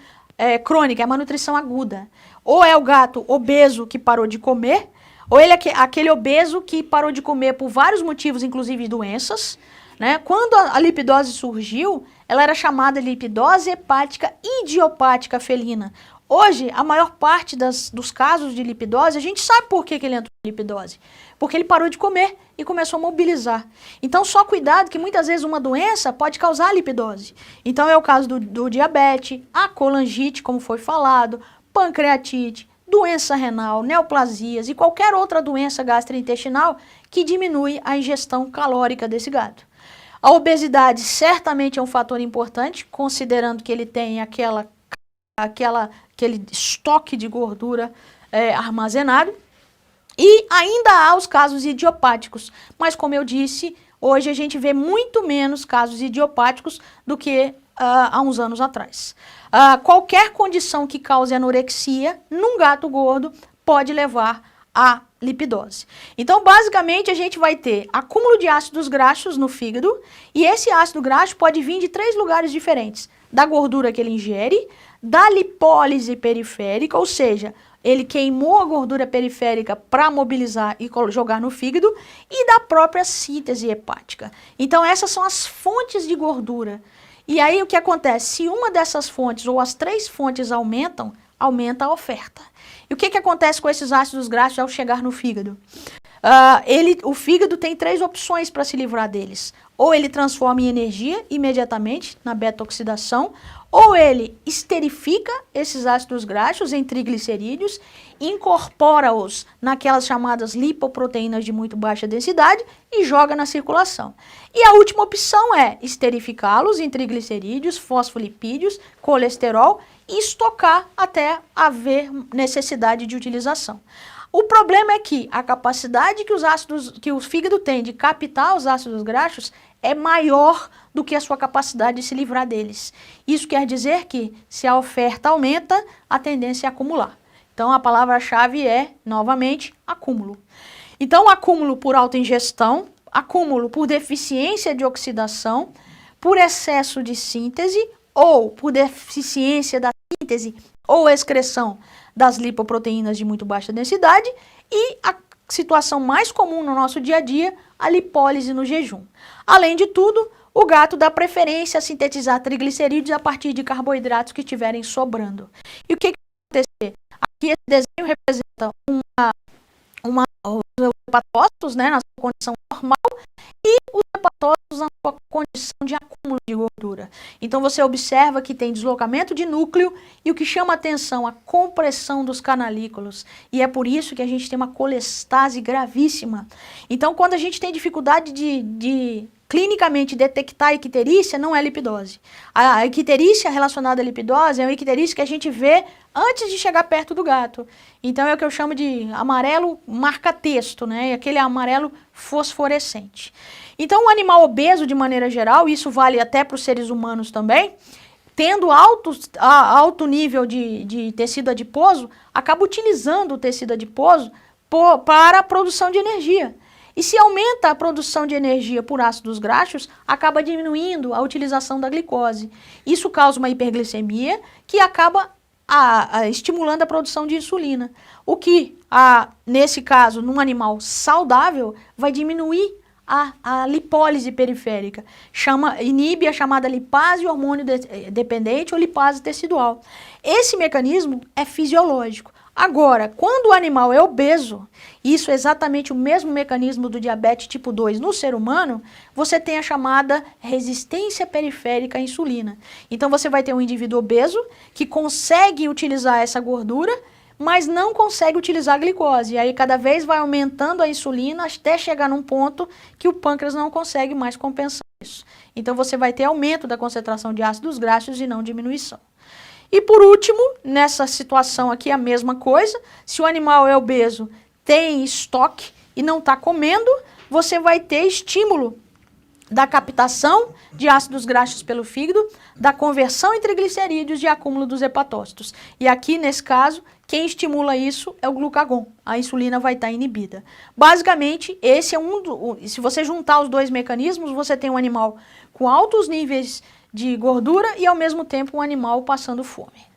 crônica, é uma nutrição aguda. Ou é o gato obeso que parou de comer, ou ele é aquele obeso que parou de comer por vários motivos, inclusive doenças. Né? Quando a lipidose surgiu, ela era chamada de lipidose hepática idiopática felina. Hoje, a maior parte dos casos de lipidose, a gente sabe por que ele entrou em lipidose. Porque ele parou de comer e começou a mobilizar. Então, só cuidado que muitas vezes uma doença pode causar lipidose. Então, é o caso do diabetes, a colangite, como foi falado, pancreatite, doença renal, neoplasias e qualquer outra doença gastrointestinal que diminui a ingestão calórica desse gato. A obesidade certamente é um fator importante, considerando que ele tem aquele estoque de gordura armazenado. E ainda há os casos idiopáticos, mas como eu disse, hoje a gente vê muito menos casos idiopáticos do que há uns anos atrás. Qualquer condição que cause anorexia num gato gordo pode levar à lipidose. Então, basicamente, a gente vai ter acúmulo de ácidos graxos no fígado, e esse ácido graxo pode vir de 3 lugares diferentes: da gordura que ele ingere, da lipólise periférica, ou seja, ele queimou a gordura periférica para mobilizar e jogar no fígado, e da própria síntese hepática. Então, essas são as fontes de gordura. E aí, o que acontece? Se uma dessas fontes, ou as 3 fontes aumentam, aumenta a oferta. E o que acontece com esses ácidos graxos ao chegar no fígado? O fígado tem 3 opções para se livrar deles. Ou ele transforma em energia imediatamente, na beta-oxidação, ou ele esterifica esses ácidos graxos em triglicerídeos, incorpora-os naquelas chamadas lipoproteínas de muito baixa densidade e joga na circulação. E a última opção é esterificá-los em triglicerídeos, fosfolipídios, colesterol e estocar até haver necessidade de utilização. O problema é que a capacidade que o fígado tem de captar os ácidos graxos é maior do que a sua capacidade de se livrar deles. Isso quer dizer que, se a oferta aumenta, a tendência é acumular. Então, a palavra-chave é, novamente, acúmulo. Então, acúmulo por autoingestão, acúmulo por deficiência de oxidação, por excesso de síntese, ou por deficiência da síntese ou excreção das lipoproteínas de muito baixa densidade, e a situação mais comum no nosso dia a dia, a lipólise no jejum. Além de tudo, o gato dá preferência a sintetizar triglicerídeos a partir de carboidratos que estiverem sobrando. E o que vai acontecer? Aqui esse desenho representa os hepatócitos, né, na sua condição normal, e os hepatócitos na sua condição de acúmulo de gordura. Então você observa que tem deslocamento de núcleo e o que chama atenção, a compressão dos canalículos. E é por isso que a gente tem uma colestase gravíssima. Então, quando a gente tem dificuldade de clinicamente detectar a icterícia, não é lipidose. A icterícia relacionada à lipidose é uma icterícia que a gente vê antes de chegar perto do gato. Então é o que eu chamo de amarelo marca-texto, né? Aquele amarelo fosforescente. Então o animal obeso, de maneira geral, isso vale até para os seres humanos também, tendo alto nível de tecido adiposo, acaba utilizando o tecido adiposo para a produção de energia. E se aumenta a produção de energia por ácidos graxos, acaba diminuindo a utilização da glicose. Isso causa uma hiperglicemia que acaba estimulando a produção de insulina. O que, nesse caso, num animal saudável, vai diminuir a lipólise periférica. Inibe a chamada lipase hormônio dependente ou lipase tecidual. Esse mecanismo é fisiológico. Agora, quando o animal é obeso, isso é exatamente o mesmo mecanismo do diabetes tipo 2 no ser humano, você tem a chamada resistência periférica à insulina. Então você vai ter um indivíduo obeso que consegue utilizar essa gordura, mas não consegue utilizar a glicose. E aí cada vez vai aumentando a insulina até chegar num ponto que o pâncreas não consegue mais compensar isso. Então você vai ter aumento da concentração de ácidos graxos e não diminuição. E por último, nessa situação aqui a mesma coisa, se o animal é obeso, tem estoque e não está comendo, você vai ter estímulo da captação de ácidos graxos pelo fígado, da conversão em triglicerídeos e acúmulo dos hepatócitos. E aqui, nesse caso, quem estimula isso é o glucagon. A insulina vai estar inibida. Basicamente, esse é se você juntar os dois mecanismos, você tem um animal com altos níveis de gordura e, ao mesmo tempo, um animal passando fome.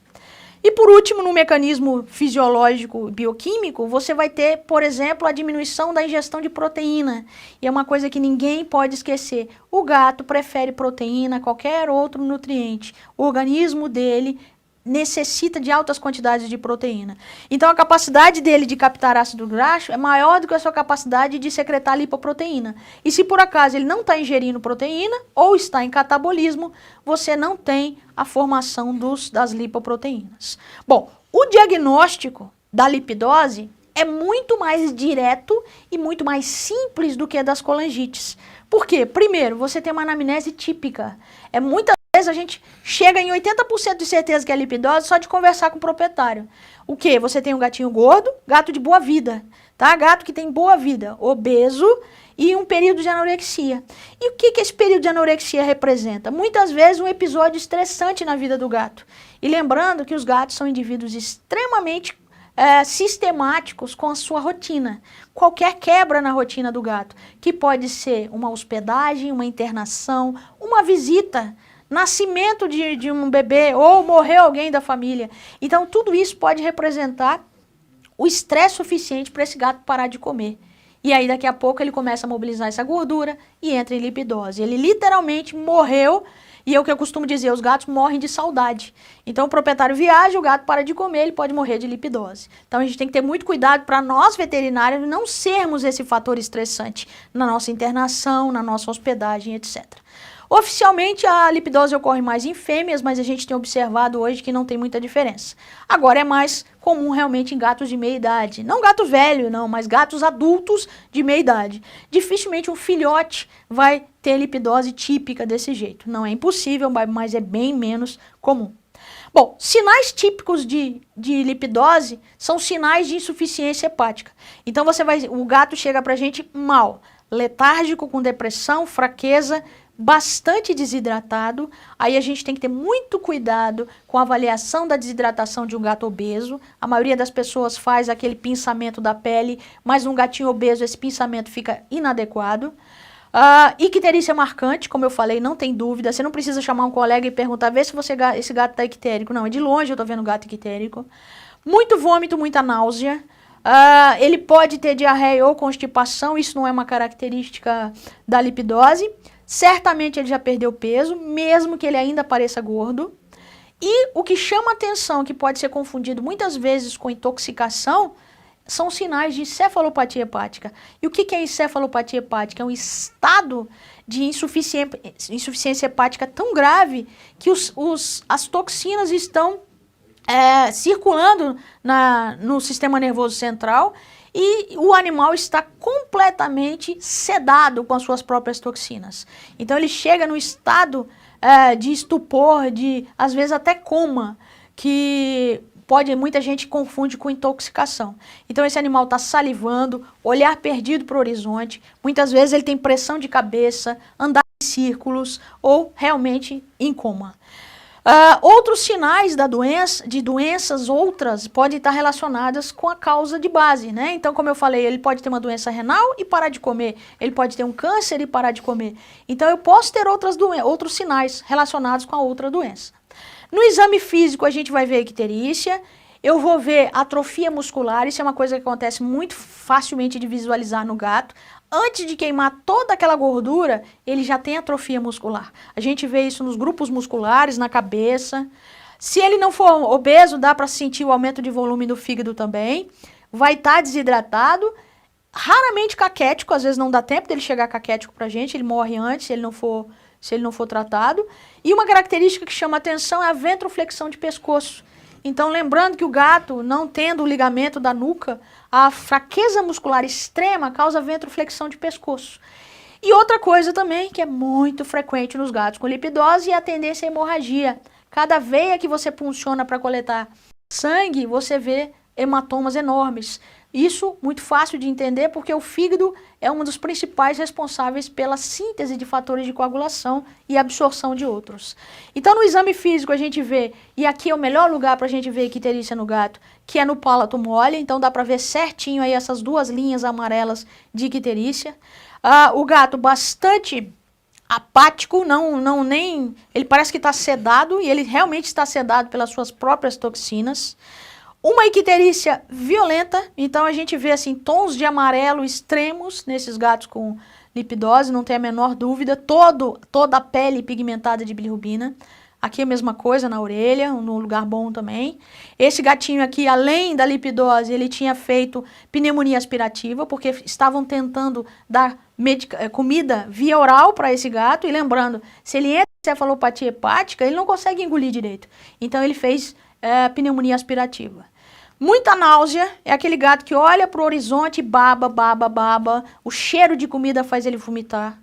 E, por último, no mecanismo fisiológico bioquímico, você vai ter, por exemplo, a diminuição da ingestão de proteína. E é uma coisa que ninguém pode esquecer. O gato prefere proteína a qualquer outro nutriente. O organismo dele necessita de altas quantidades de proteína. Então a capacidade dele de captar ácido graxo é maior do que a sua capacidade de secretar lipoproteína. E se por acaso ele não está ingerindo proteína ou está em catabolismo, você não tem a formação das lipoproteínas. Bom, o diagnóstico da lipidose é muito mais direto e muito mais simples do que a das colangites. Por quê? Primeiro, você tem uma anamnese típica. Muitas vezes a gente chega em 80% de certeza que é lipidose só de conversar com o proprietário. O quê? Você tem um gatinho gordo, gato de boa vida, tá? Gato que tem boa vida, obeso e um período de anorexia. E o que esse período de anorexia representa? Muitas vezes um episódio estressante na vida do gato. E lembrando que os gatos são indivíduos extremamente sistemáticos com a sua rotina. Qualquer quebra na rotina do gato, que pode ser uma hospedagem, uma internação, uma visita, nascimento de um bebê ou morreu alguém da família. Então tudo isso pode representar o estresse suficiente para esse gato parar de comer. E aí daqui a pouco ele começa a mobilizar essa gordura e entra em lipidose. Ele literalmente morreu. E é o que eu costumo dizer, os gatos morrem de saudade. Então o proprietário viaja, o gato para de comer, ele pode morrer de lipidose. Então a gente tem que ter muito cuidado para nós veterinários não sermos esse fator estressante na nossa internação, na nossa hospedagem, etc. Oficialmente a lipidose ocorre mais em fêmeas, mas a gente tem observado hoje que não tem muita diferença. Agora é mais comum realmente em gatos de meia idade. Não gato velho, não, mas gatos adultos de meia idade. Dificilmente um filhote vai ter lipidose típica desse jeito. Não é impossível, mas é bem menos comum. Bom, sinais típicos de lipidose são sinais de insuficiência hepática. Então o gato chega pra gente mal, letárgico, com depressão, fraqueza, bastante desidratado. Aí a gente tem que ter muito cuidado com a avaliação da desidratação de um gato obeso. A maioria das pessoas faz aquele pinçamento da pele, mas num gatinho obeso esse pinçamento fica inadequado. Icterícia marcante, como eu falei, não tem dúvida. Você não precisa chamar um colega e perguntar, vê se esse gato está ictérico. Não, é de longe eu tô vendo gato ictérico. Muito vômito, muita náusea. Ele pode ter diarreia ou constipação, isso não é uma característica da lipidose. Certamente ele já perdeu peso, mesmo que ele ainda pareça gordo. E o que chama atenção, que pode ser confundido muitas vezes com intoxicação, são sinais de encefalopatia hepática. E o que é encefalopatia hepática? É um estado de insuficiência hepática tão grave que as toxinas estão circulando no sistema nervoso central e o animal está completamente sedado com as suas próprias toxinas. Então ele chega no estado de estupor, às vezes até coma, que muita gente confunde com intoxicação. Então esse animal está salivando, olhar perdido para o horizonte, muitas vezes ele tem pressão de cabeça, andar em círculos ou realmente em coma. Outros sinais de doenças outras podem estar relacionadas com a causa de base, né? Então, como eu falei, ele pode ter uma doença renal e parar de comer, ele pode ter um câncer e parar de comer. Então, eu posso ter outros sinais relacionados com a outra doença. No exame físico, a gente vai ver icterícia, eu vou ver atrofia muscular, isso é uma coisa que acontece muito facilmente de visualizar no gato. Antes de queimar toda aquela gordura, ele já tem atrofia muscular. A gente vê isso nos grupos musculares, na cabeça. Se ele não for obeso, dá para sentir o aumento de volume do fígado também. Vai estar desidratado, raramente caquético, às vezes não dá tempo dele chegar caquético pra gente, ele morre antes se ele não for tratado. E uma característica que chama atenção é a ventroflexão de pescoço. Então, lembrando que o gato, não tendo o ligamento da nuca, a fraqueza muscular extrema causa ventroflexão de pescoço. E outra coisa também, que é muito frequente nos gatos com lipidose, é a tendência à hemorragia. Cada veia que você punciona para coletar sangue, você vê hematomas enormes. Isso muito fácil de entender porque o fígado é um dos principais responsáveis pela síntese de fatores de coagulação e absorção de outros. Então no exame físico a gente vê, e aqui é o melhor lugar para a gente ver icterícia no gato, que é no pálato mole, então dá para ver certinho aí essas duas linhas amarelas de icterícia. O gato bastante apático, ele parece que está sedado, e ele realmente está sedado pelas suas próprias toxinas. Uma icterícia violenta, então a gente vê assim tons de amarelo extremos nesses gatos com lipidose, não tem a menor dúvida, toda a pele pigmentada de bilirrubina. Aqui é a mesma coisa na orelha, no lugar bom também. Esse gatinho aqui, além da lipidose, ele tinha feito pneumonia aspirativa, porque estavam tentando dar comida via oral para esse gato, e lembrando, se ele entra em cefalopatia hepática, ele não consegue engolir direito. Então ele fez pneumonia aspirativa. Muita náusea, é aquele gato que olha para o horizonte e baba, o cheiro de comida faz ele vomitar.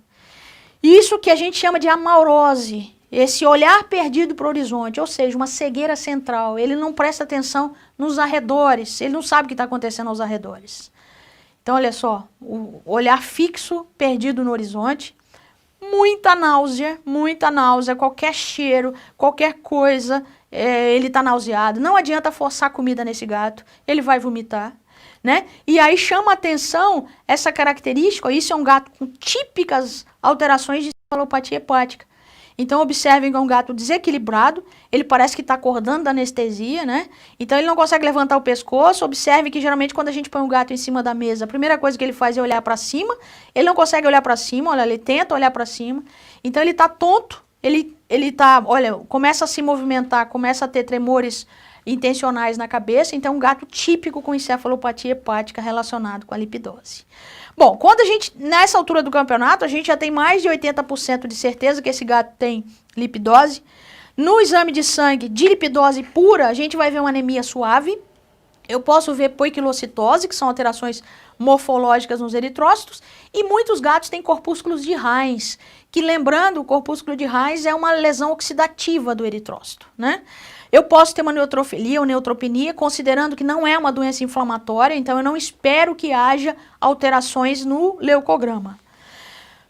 Isso que a gente chama de amaurose, esse olhar perdido para o horizonte, ou seja, uma cegueira central, ele não presta atenção nos arredores, ele não sabe o que está acontecendo aos arredores. Então olha só, o olhar fixo, perdido no horizonte, muita náusea, qualquer cheiro, qualquer coisa, ele está nauseado. Não adianta forçar comida nesse gato, ele vai vomitar, né? E aí chama atenção essa característica, isso é um gato com típicas alterações de cefalopatia hepática. Então observem que é um gato desequilibrado, ele parece que está acordando da anestesia, né? Então ele não consegue levantar o pescoço. Observe que geralmente quando a gente põe o gato em cima da mesa, a primeira coisa que ele faz é olhar para cima. Ele não consegue olhar para cima, olha, ele tenta olhar para cima. Então ele está tonto, ele tá, olha, começa a se movimentar, começa a ter tremores intencionais na cabeça. Então é um gato típico com encefalopatia hepática relacionado com a lipidose. Bom, quando a gente, nessa altura do campeonato, a gente já tem mais de 80% de certeza que esse gato tem lipidose. No exame de sangue de lipidose pura, a gente vai ver uma anemia suave. Eu posso ver poiquilocitose, que são alterações morfológicas nos eritrócitos, e muitos gatos têm corpúsculos de Heinz, que lembrando, o corpúsculo de Heinz é uma lesão oxidativa do eritrócito, né? Eu posso ter uma neutrofilia ou neutropenia, considerando que não é uma doença inflamatória, então eu não espero que haja alterações no leucograma.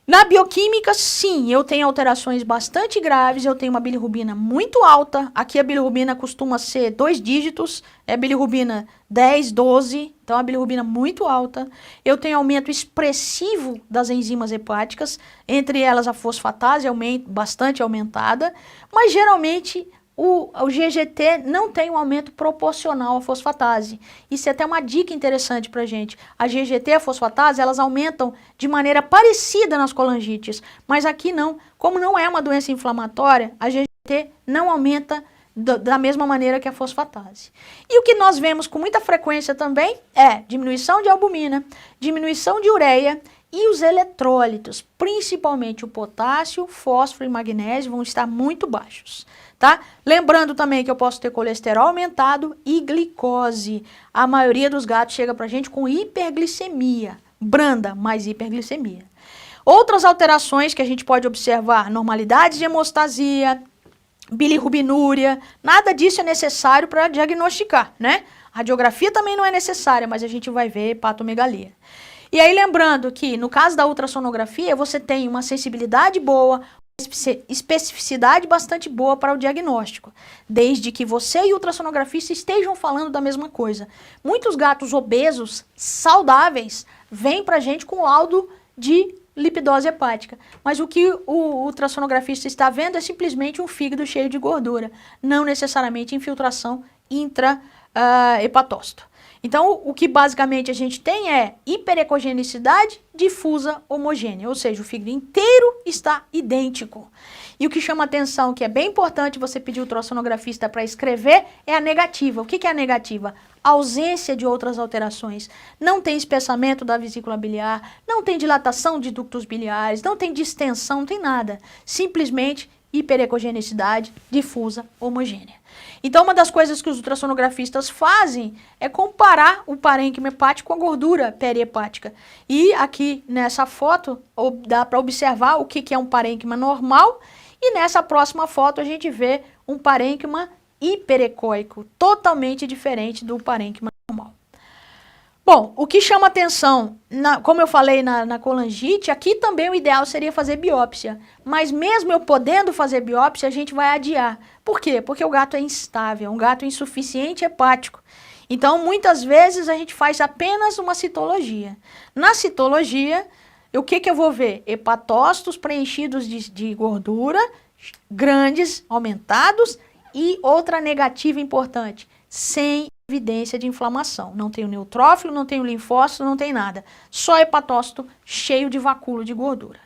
Na bioquímica, sim, eu tenho alterações bastante graves, eu tenho uma bilirrubina muito alta, aqui a bilirrubina costuma ser 2 dígitos, é bilirrubina 10, 12, então a bilirrubina muito alta. Eu tenho aumento expressivo das enzimas hepáticas, entre elas a fosfatase bastante aumentada, mas geralmente o GGT não tem um aumento proporcional à fosfatase. Isso é até uma dica interessante para a gente. A GGT e a fosfatase, elas aumentam de maneira parecida nas colangites, mas aqui não. Como não é uma doença inflamatória, a GGT não aumenta da mesma maneira que a fosfatase. E o que nós vemos com muita frequência também é diminuição de albumina, diminuição de ureia e os eletrólitos, principalmente o potássio, fósforo e magnésio, vão estar muito baixos. Tá? Lembrando também que eu posso ter colesterol aumentado e glicose. A maioria dos gatos chega pra gente com hiperglicemia, branda, mas hiperglicemia. Outras alterações que a gente pode observar, normalidades de hemostasia, bilirrubinúria, nada disso é necessário para diagnosticar, né? A radiografia também não é necessária, mas a gente vai ver hepatomegalia. E aí lembrando que no caso da ultrassonografia, você tem uma sensibilidade boa, especificidade bastante boa para o diagnóstico, desde que você e o ultrassonografista estejam falando da mesma coisa. Muitos gatos obesos, saudáveis, vêm para a gente com laudo de lipidose hepática, mas o que o ultrassonografista está vendo é simplesmente um fígado cheio de gordura, não necessariamente infiltração hepatócito. Então, o que basicamente a gente tem é hiperecogenicidade difusa homogênea, ou seja, o fígado inteiro está idêntico. E o que chama atenção, que é bem importante você pedir o ultrassonografista para escrever, é a negativa. O que é a negativa? A ausência de outras alterações. Não tem espessamento da vesícula biliar, não tem dilatação de ductos biliares, não tem distensão, não tem nada. Simplesmente hiperecogenicidade difusa homogênea. Então, uma das coisas que os ultrassonografistas fazem é comparar o parênquima hepático com a gordura perihepática. E aqui nessa foto dá para observar o que é um parênquima normal, e nessa próxima foto a gente vê um parênquima hiperecóico, totalmente diferente do parênquima normal. Bom, o que chama atenção, como eu falei na colangite, aqui também o ideal seria fazer biópsia. Mas mesmo eu podendo fazer biópsia, a gente vai adiar. Por quê? Porque o gato é instável, um gato insuficiente hepático. Então, muitas vezes a gente faz apenas uma citologia. Na citologia, o que eu vou ver? Hepatócitos preenchidos de gordura, grandes, aumentados, e outra negativa importante, sem evidência de inflamação. Não tem o neutrófilo, não tem o linfócito, não tem nada. Só hepatócito cheio de vacúolo de gordura.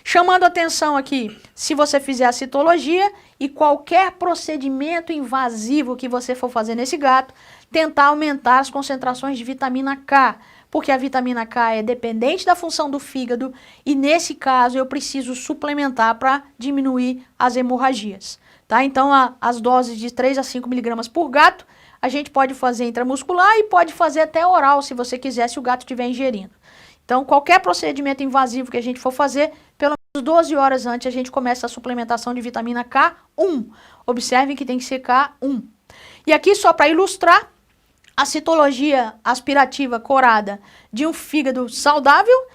Chamando atenção aqui, se você fizer a citologia e qualquer procedimento invasivo que você for fazer nesse gato, tentar aumentar as concentrações de vitamina K, porque a vitamina K é dependente da função do fígado e nesse caso eu preciso suplementar para diminuir as hemorragias. Tá? Então as doses de 3 a 5 miligramas por gato, a gente pode fazer intramuscular e pode fazer até oral, se você quiser, se o gato estiver ingerindo. Então, qualquer procedimento invasivo que a gente for fazer, pelo menos 12 horas antes, a gente começa a suplementação de vitamina K1. Observem que tem que ser K1. E aqui, só para ilustrar, a citologia aspirativa corada de um fígado saudável,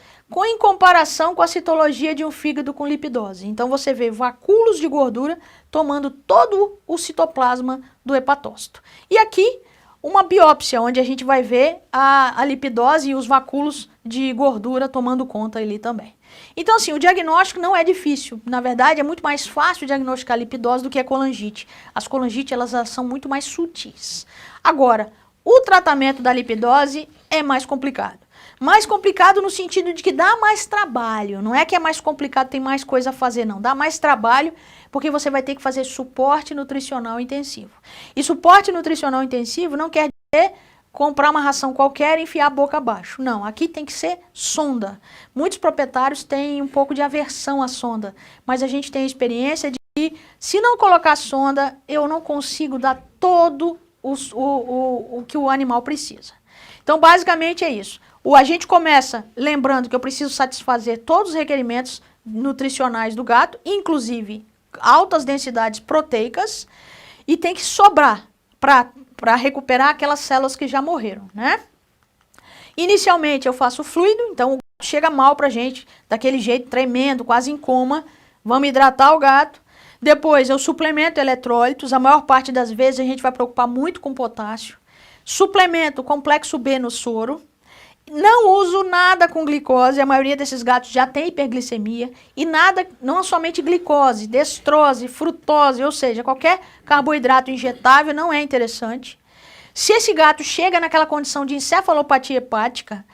em comparação com a citologia de um fígado com lipidose. Então, você vê vacúolos de gordura tomando todo o citoplasma do hepatócito. E aqui, uma biópsia, onde a gente vai ver a lipidose e os vacúolos de gordura tomando conta ali também. Então, assim, o diagnóstico não é difícil. Na verdade, é muito mais fácil diagnosticar lipidose do que a colangite. As colangites, elas são muito mais sutis. Agora, o tratamento da lipidose é mais complicado. Mais complicado no sentido de que dá mais trabalho. Não é que é mais complicado, tem mais coisa a fazer, não. Dá mais trabalho porque você vai ter que fazer suporte nutricional intensivo. E suporte nutricional intensivo não quer dizer comprar uma ração qualquer e enfiar a boca abaixo. Não, aqui tem que ser sonda. Muitos proprietários têm um pouco de aversão à sonda, mas a gente tem a experiência de que se não colocar sonda, eu não consigo dar todo o que o animal precisa. Então, basicamente é isso. A gente começa lembrando que eu preciso satisfazer todos os requerimentos nutricionais do gato, inclusive altas densidades proteicas, e tem que sobrar para recuperar aquelas células que já morreram, né? Inicialmente eu faço fluido, então o gato chega mal pra gente, daquele jeito tremendo, quase em coma, vamos hidratar o gato. Depois eu suplemento eletrólitos, a maior parte das vezes a gente vai preocupar muito com potássio. Suplemento complexo B no soro. Não uso nada com glicose, a maioria desses gatos já tem hiperglicemia, e nada, não somente glicose, destrose, frutose, ou seja, qualquer carboidrato injetável não é interessante. Se esse gato chega naquela condição de encefalopatia hepática,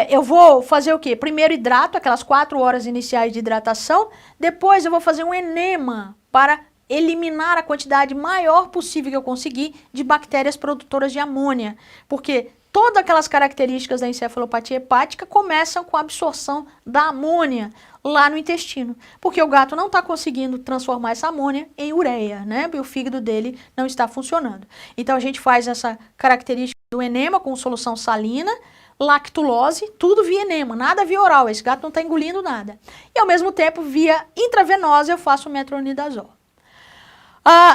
eu vou fazer o quê? Primeiro hidrato, aquelas 4 horas iniciais de hidratação, depois eu vou fazer um enema para eliminar a quantidade maior possível que eu conseguir de bactérias produtoras de amônia, porque todas aquelas características da encefalopatia hepática começam com a absorção da amônia lá no intestino, porque o gato não está conseguindo transformar essa amônia em ureia, né? E o fígado dele não está funcionando. Então a gente faz essa característica do enema com solução salina, lactulose, tudo via enema, nada via oral, esse gato não está engolindo nada. E ao mesmo tempo, via intravenosa, eu faço metronidazol.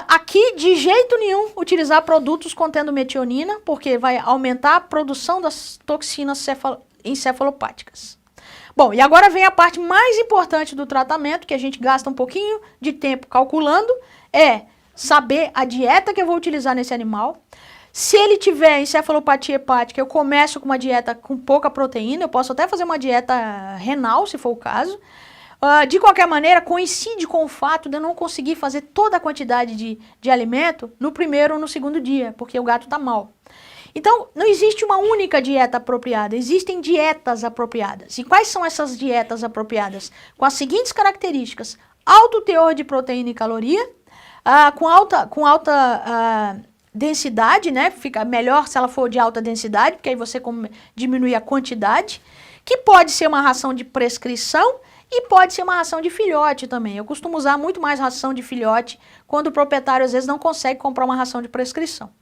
Aqui, de jeito nenhum, utilizar produtos contendo metionina, porque vai aumentar a produção das toxinas encefalopáticas. Bom, e agora vem a parte mais importante do tratamento, que a gente gasta um pouquinho de tempo calculando, é saber a dieta que eu vou utilizar nesse animal. Se ele tiver encefalopatia hepática, eu começo com uma dieta com pouca proteína, eu posso até fazer uma dieta renal, se for o caso. De qualquer maneira, coincide com o fato de eu não conseguir fazer toda a quantidade de alimento no primeiro ou no segundo dia, porque o gato está mal. Então, não existe uma única dieta apropriada, existem dietas apropriadas. E quais são essas dietas apropriadas? Com as seguintes características: alto teor de proteína e caloria, com alta densidade, né? Fica melhor se ela for de alta densidade, porque aí você diminui a quantidade, que pode ser uma ração de prescrição e pode ser uma ração de filhote também. Eu costumo usar muito mais ração de filhote quando o proprietário às vezes não consegue comprar uma ração de prescrição.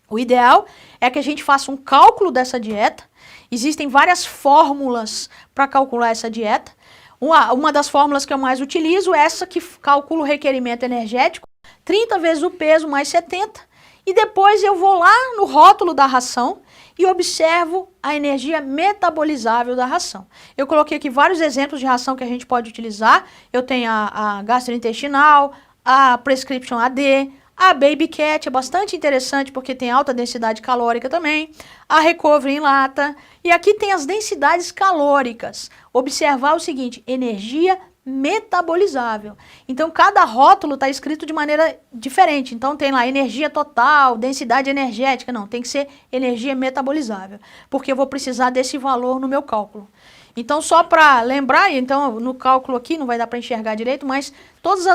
O ideal é que a gente faça um cálculo dessa dieta. Existem várias fórmulas para calcular essa dieta. Uma das fórmulas que eu mais utilizo é essa que calcula o requerimento energético, 30 vezes o peso mais 70, e depois eu vou lá no rótulo da ração e observo a energia metabolizável da ração. Eu coloquei aqui vários exemplos de ração que a gente pode utilizar. Eu tenho a gastrointestinal, a Prescription AD, a Baby Cat é bastante interessante porque tem alta densidade calórica também, a Recovery em lata, e aqui tem as densidades calóricas. Observar o seguinte: energia metabolizável. Então, cada rótulo está escrito de maneira diferente. Então, tem lá energia total, densidade energética. Não, tem que ser energia metabolizável, porque eu vou precisar desse valor no meu cálculo. Então, só para lembrar, então no cálculo aqui não vai dar para enxergar direito, mas todos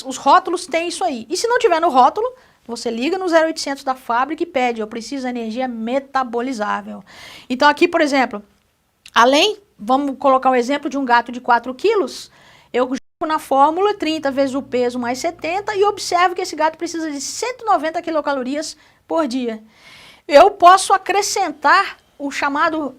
os rótulos têm isso aí. E se não tiver no rótulo, você liga no 0800 da fábrica e pede: eu preciso de energia metabolizável. Então aqui, por exemplo, vamos colocar um exemplo de um gato de 4 quilos, eu jogo na fórmula 30 vezes o peso mais 70 e observo que esse gato precisa de 190 quilocalorias por dia. Eu posso acrescentar o chamado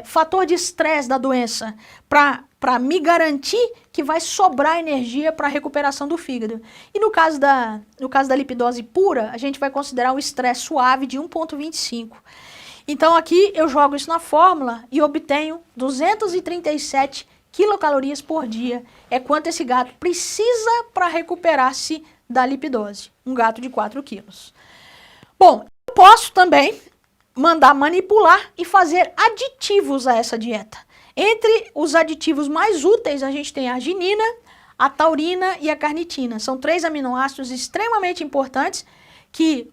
fator de estresse da doença, para me garantir que vai sobrar energia para a recuperação do fígado. E no caso da lipidose pura, a gente vai considerar um estresse suave de 1,25. Então aqui eu jogo isso na fórmula e obtenho 237 quilocalorias por dia. É quanto esse gato precisa para recuperar-se da lipidose. Um gato de 4 quilos. Bom, eu posso também mandar manipular e fazer aditivos a essa dieta. Entre os aditivos mais úteis, a gente tem a arginina, a taurina e a carnitina. São 3 aminoácidos extremamente importantes que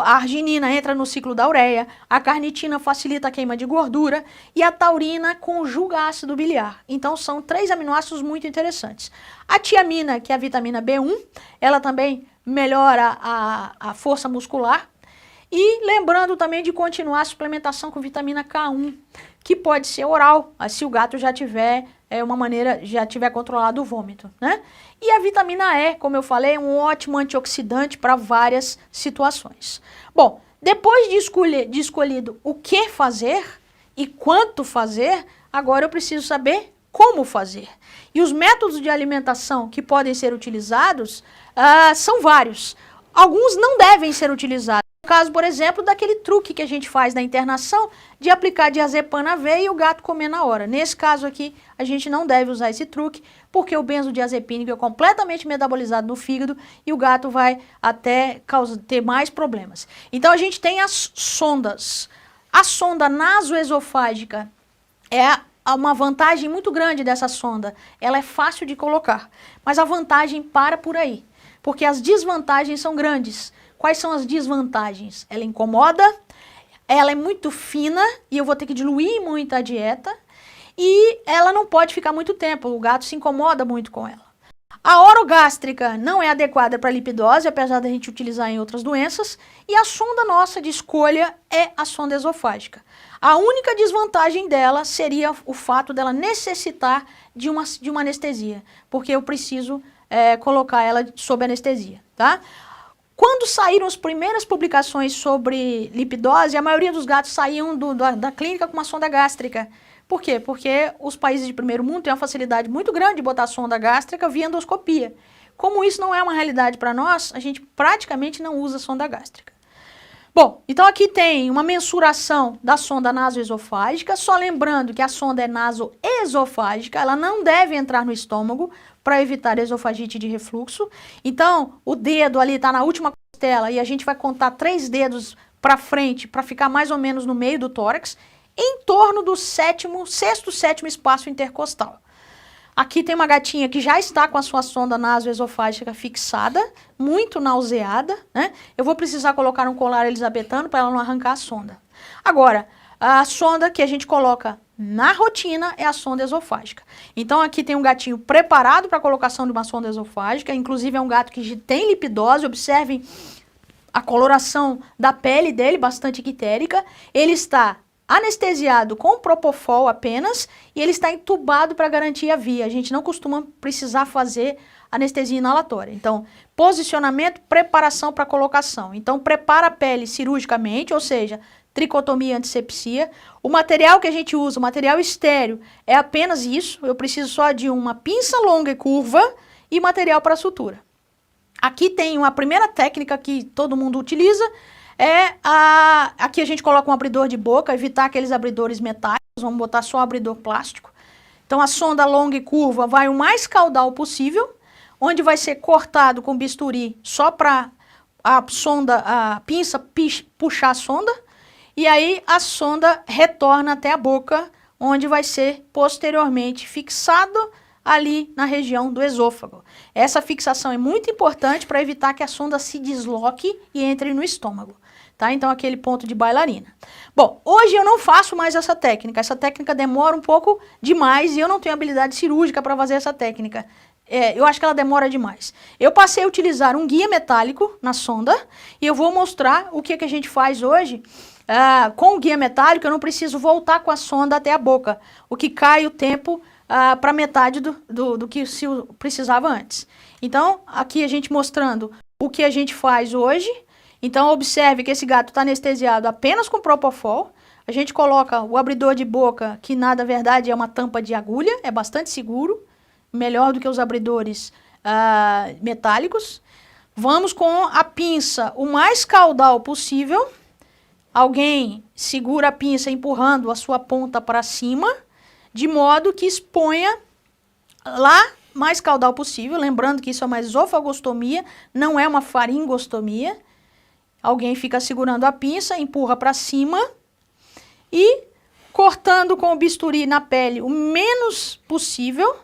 a arginina entra no ciclo da ureia, a carnitina facilita a queima de gordura e a taurina conjuga ácido biliar. Então são 3 aminoácidos muito interessantes. A tiamina, que é a vitamina B1, ela também melhora a força muscular. E lembrando também de continuar a suplementação com vitamina K1, que pode ser oral, se o gato já tiver já tiver controlado o vômito, né? E a vitamina E, como eu falei, é um ótimo antioxidante para várias situações. Bom, depois de escolhido o que fazer e quanto fazer, agora eu preciso saber como fazer. E os métodos de alimentação que podem ser utilizados são vários. Alguns não devem ser utilizados. No caso, por exemplo, daquele truque que a gente faz na internação de aplicar diazepam na veia e o gato comer na hora. Nesse caso aqui, a gente não deve usar esse truque, porque o benzodiazepínico é completamente metabolizado no fígado e o gato vai até ter mais problemas. Então a gente tem as sondas. A sonda nasoesofágica é uma vantagem muito grande dessa sonda. Ela é fácil de colocar, mas a vantagem para por aí, porque as desvantagens são grandes. Quais são as desvantagens? Ela incomoda, ela é muito fina e eu vou ter que diluir muito a dieta e ela não pode ficar muito tempo, o gato se incomoda muito com ela. A orogástrica não é adequada para lipidose, apesar da gente utilizar em outras doenças, e a sonda nossa de escolha é a sonda esofágica. A única desvantagem dela seria o fato dela necessitar de uma anestesia, porque eu preciso colocar ela sob anestesia, tá? Quando saíram as primeiras publicações sobre lipidose, a maioria dos gatos saíam da clínica com uma sonda gástrica. Por quê? Porque os países de primeiro mundo têm uma facilidade muito grande de botar sonda gástrica via endoscopia. Como isso não é uma realidade para nós, a gente praticamente não usa sonda gástrica. Bom, então aqui tem uma mensuração da sonda nasoesofágica, só lembrando que a sonda é nasoesofágica, ela não deve entrar no estômago para evitar esofagite de refluxo. Então, o dedo ali está na última costela e a gente vai contar 3 dedos para frente para ficar mais ou menos no meio do tórax, em torno do sexto, sétimo espaço intercostal. Aqui tem uma gatinha que já está com a sua sonda nasoesofágica fixada, muito nauseada, né? Eu vou precisar colocar um colar elisabetano para ela não arrancar a sonda. Agora, a sonda que a gente coloca na rotina é a sonda esofágica. Então aqui tem um gatinho preparado para a colocação de uma sonda esofágica, inclusive é um gato que tem lipidose, observem a coloração da pele dele, bastante ictérica. Ele está anestesiado com propofol apenas e ele está entubado para garantir a via. A gente não costuma precisar fazer anestesia inalatória. Então, posicionamento, preparação para colocação. Então, prepara a pele cirurgicamente, ou seja, tricotomia, antisepsia. O material que a gente usa, o material estéreo, é apenas isso. Eu preciso só de uma pinça longa e curva e material para sutura. Aqui tem uma primeira técnica que todo mundo utiliza, aqui a gente coloca um abridor de boca, evitar aqueles abridores metálicos, vamos botar só um abridor plástico. Então a sonda longa e curva vai o mais caudal possível, onde vai ser cortado com bisturi só para a pinça puxar a sonda, e aí a sonda retorna até a boca, onde vai ser posteriormente fixado ali na região do esôfago. Essa fixação é muito importante para evitar que a sonda se desloque e entre no estômago, tá? Então, aquele ponto de bailarina. Bom, hoje eu não faço mais essa técnica demora um pouco demais e eu não tenho habilidade cirúrgica para fazer essa técnica. Eu acho que ela demora demais. Eu passei a utilizar um guia metálico na sonda e eu vou mostrar o que a gente faz hoje. Com o guia metálico eu não preciso voltar com a sonda até a boca, o que cai o tempo para metade do que se precisava antes. Então, aqui a gente mostrando o que a gente faz hoje. Então, observe que esse gato está anestesiado apenas com propofol. A gente coloca o abridor de boca, que na verdade é uma tampa de agulha, é bastante seguro, melhor do que os abridores metálicos. Vamos com a pinça o mais caudal possível. Alguém segura a pinça empurrando a sua ponta para cima, de modo que exponha lá mais caudal possível, lembrando que isso é uma esofagostomia, não é uma faringostomia. Alguém fica segurando a pinça, empurra para cima e cortando com o bisturi na pele o menos possível.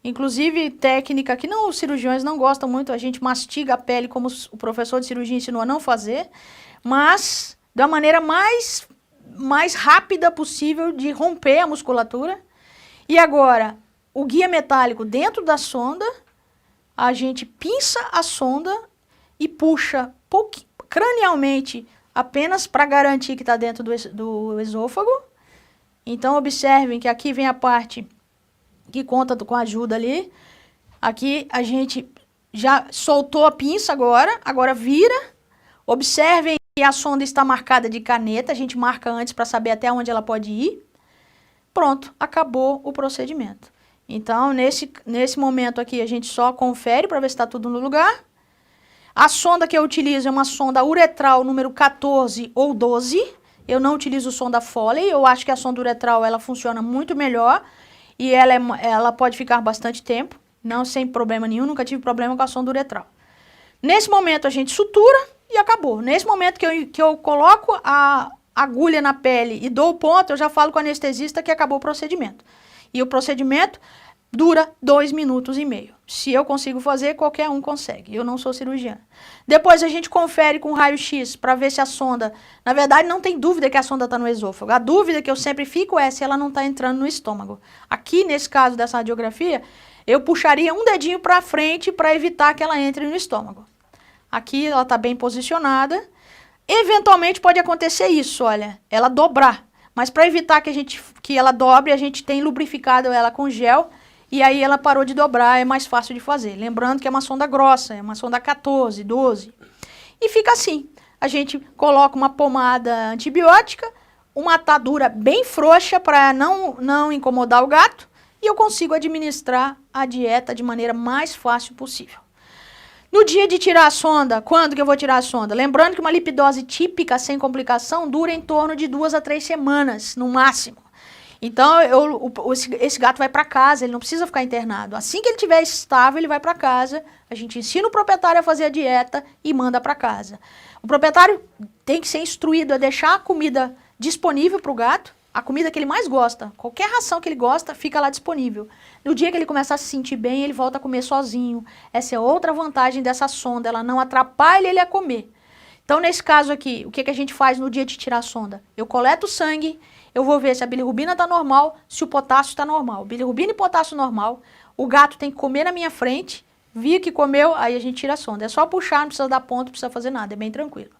Inclusive, técnica que os cirurgiões não gostam muito, a gente mastiga a pele como o professor de cirurgia ensinou a não fazer, mas da maneira mais rápida possível de romper a musculatura. E agora, o guia metálico dentro da sonda, a gente pinça a sonda e puxa cranialmente apenas para garantir que está dentro do esôfago. Então, observem que aqui vem a parte que conta com a ajuda ali. Aqui a gente já soltou a pinça agora vira. Observem que a sonda está marcada de caneta, a gente marca antes para saber até onde ela pode ir. Pronto, acabou o procedimento. Então, nesse momento aqui, a gente só confere para ver se está tudo no lugar. A sonda que eu utilizo é uma sonda uretral número 14 ou 12. Eu não utilizo sonda Foley, eu acho que a sonda uretral ela funciona muito melhor e ela pode ficar bastante tempo, não sem problema nenhum, nunca tive problema com a sonda uretral. Nesse momento, a gente sutura e acabou. Nesse momento que eu coloco a agulha na pele e dou o ponto, eu já falo com o anestesista que acabou o procedimento. E o procedimento dura 2,5 minutos. Se eu consigo fazer, qualquer um consegue. Eu não sou cirurgiã. Depois a gente confere com raio-x para ver se a sonda... Na verdade, não tem dúvida que a sonda está no esôfago. A dúvida que eu sempre fico é se ela não está entrando no estômago. Aqui, nesse caso dessa radiografia, eu puxaria um dedinho para frente para evitar que ela entre no estômago. Aqui ela está bem posicionada. Eventualmente pode acontecer isso, olha, ela dobrar. Mas para evitar que ela dobre, a gente tem lubrificado ela com gel e aí ela parou de dobrar, é mais fácil de fazer. Lembrando que é uma sonda grossa, é uma sonda 14, 12. E fica assim, a gente coloca uma pomada antibiótica, uma atadura bem frouxa para não incomodar o gato e eu consigo administrar a dieta de maneira mais fácil possível. No dia de tirar a sonda, quando que eu vou tirar a sonda? Lembrando que uma lipidose típica sem complicação dura em torno de 2 a 3 semanas, no máximo. Então, esse gato vai para casa, ele não precisa ficar internado. Assim que ele estiver estável, ele vai para casa, a gente ensina o proprietário a fazer a dieta e manda para casa. O proprietário tem que ser instruído a deixar a comida disponível para o gato, a comida que ele mais gosta, qualquer ração que ele gosta, fica lá disponível. No dia que ele começar a se sentir bem, ele volta a comer sozinho. Essa é outra vantagem dessa sonda, ela não atrapalha ele a comer. Então, nesse caso aqui, o que a gente faz no dia de tirar a sonda? Eu coleto o sangue, eu vou ver se a bilirrubina está normal, se o potássio está normal. Bilirrubina e potássio normal, o gato tem que comer na minha frente, vi que comeu, aí a gente tira a sonda. É só puxar, não precisa dar ponto, não precisa fazer nada, é bem tranquilo.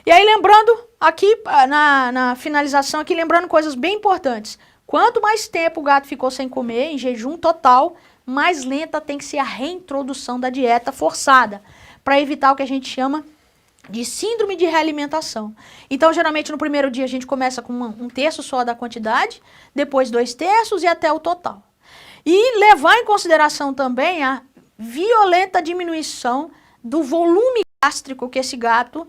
E aí, lembrando, aqui na finalização, aqui lembrando coisas bem importantes. Quanto mais tempo o gato ficou sem comer, em jejum total, mais lenta tem que ser a reintrodução da dieta forçada, para evitar o que a gente chama de síndrome de realimentação. Então, geralmente, no primeiro dia a gente começa com um terço só da quantidade, depois 2/3 e até o total. E levar em consideração também a violenta diminuição do volume gástrico que esse gato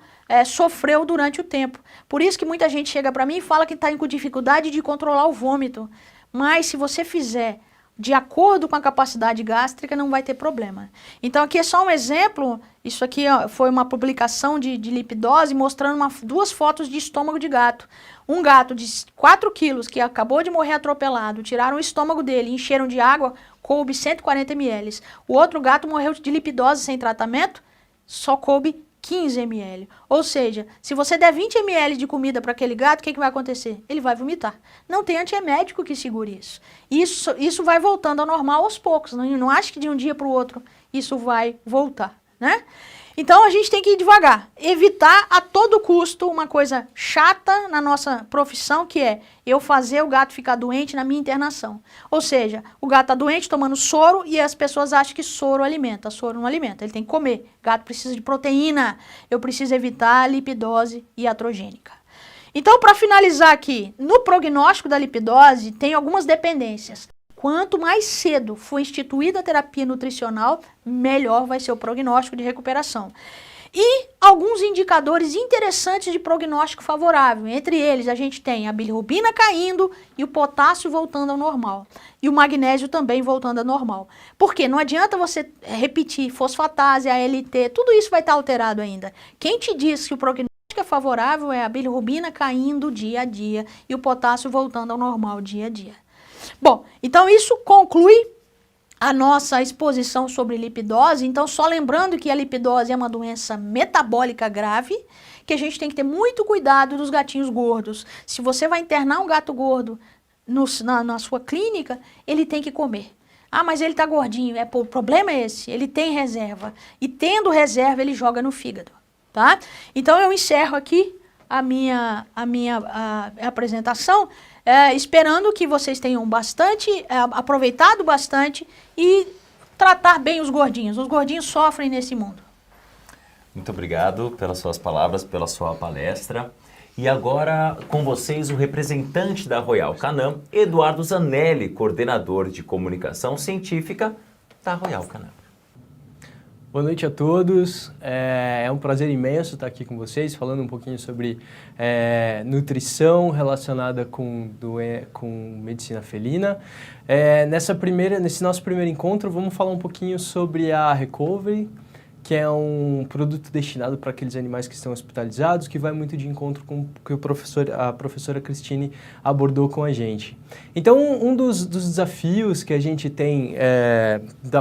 sofreu durante o tempo. Por isso que muita gente chega para mim e fala que está com dificuldade de controlar o vômito. Mas se você fizer de acordo com a capacidade gástrica, não vai ter problema. Então aqui é só um exemplo, isso aqui foi uma publicação de lipidose mostrando duas fotos de estômago de gato. Um gato de 4 quilos que acabou de morrer atropelado, tiraram o estômago dele, encheram de água, coube 140 ml. O outro gato morreu de lipidose sem tratamento, só coube 15 ml. Ou seja, se você der 20 ml de comida para aquele gato, o que vai acontecer? Ele vai vomitar. Não tem antiemético que segure isso. Isso vai voltando ao normal aos poucos. Não acho que de um dia para o outro isso vai voltar, né? Então a gente tem que ir devagar. Evitar a todo custo uma coisa chata na nossa profissão, que é eu fazer o gato ficar doente na minha internação. Ou seja, o gato está doente tomando soro e as pessoas acham que soro alimenta. Soro não alimenta, ele tem que comer. O gato precisa de proteína. Eu preciso evitar a lipidose iatrogênica. Então, para finalizar aqui, no prognóstico da lipidose tem algumas dependências. Quanto mais cedo for instituída a terapia nutricional, melhor vai ser o prognóstico de recuperação. E alguns indicadores interessantes de prognóstico favorável. Entre eles, a gente tem a bilirrubina caindo e o potássio voltando ao normal. E o magnésio também voltando ao normal. Por quê? Não adianta você repetir fosfatase, ALT, tudo isso vai estar alterado ainda. Quem te diz que o prognóstico é favorável é a bilirrubina caindo dia a dia e o potássio voltando ao normal dia a dia. Bom, então isso conclui a nossa exposição sobre lipidose. Então, só lembrando que a lipidose é uma doença metabólica grave, que a gente tem que ter muito cuidado dos gatinhos gordos. Se você vai internar um gato gordo na sua clínica, ele tem que comer. Ah, mas ele está gordinho. O problema é esse, ele tem reserva. E tendo reserva, ele joga no fígado, tá? Então, eu encerro aqui a minha apresentação, esperando que vocês tenham aproveitado bastante e tratar bem os gordinhos. Os gordinhos sofrem nesse mundo. Muito obrigado pelas suas palavras, pela sua palestra. E agora, com vocês, o representante da Royal Canin, Eduardo Zanelli, coordenador de comunicação científica da Royal Canin. Boa noite a todos, é um prazer imenso estar aqui com vocês, falando um pouquinho sobre nutrição relacionada com medicina felina. Nesse nosso primeiro encontro, vamos falar um pouquinho sobre a Recovery, que é um produto destinado para aqueles animais que estão hospitalizados, que vai muito de encontro com o que a professora Cristine abordou com a gente. Então, um dos desafios que a gente tem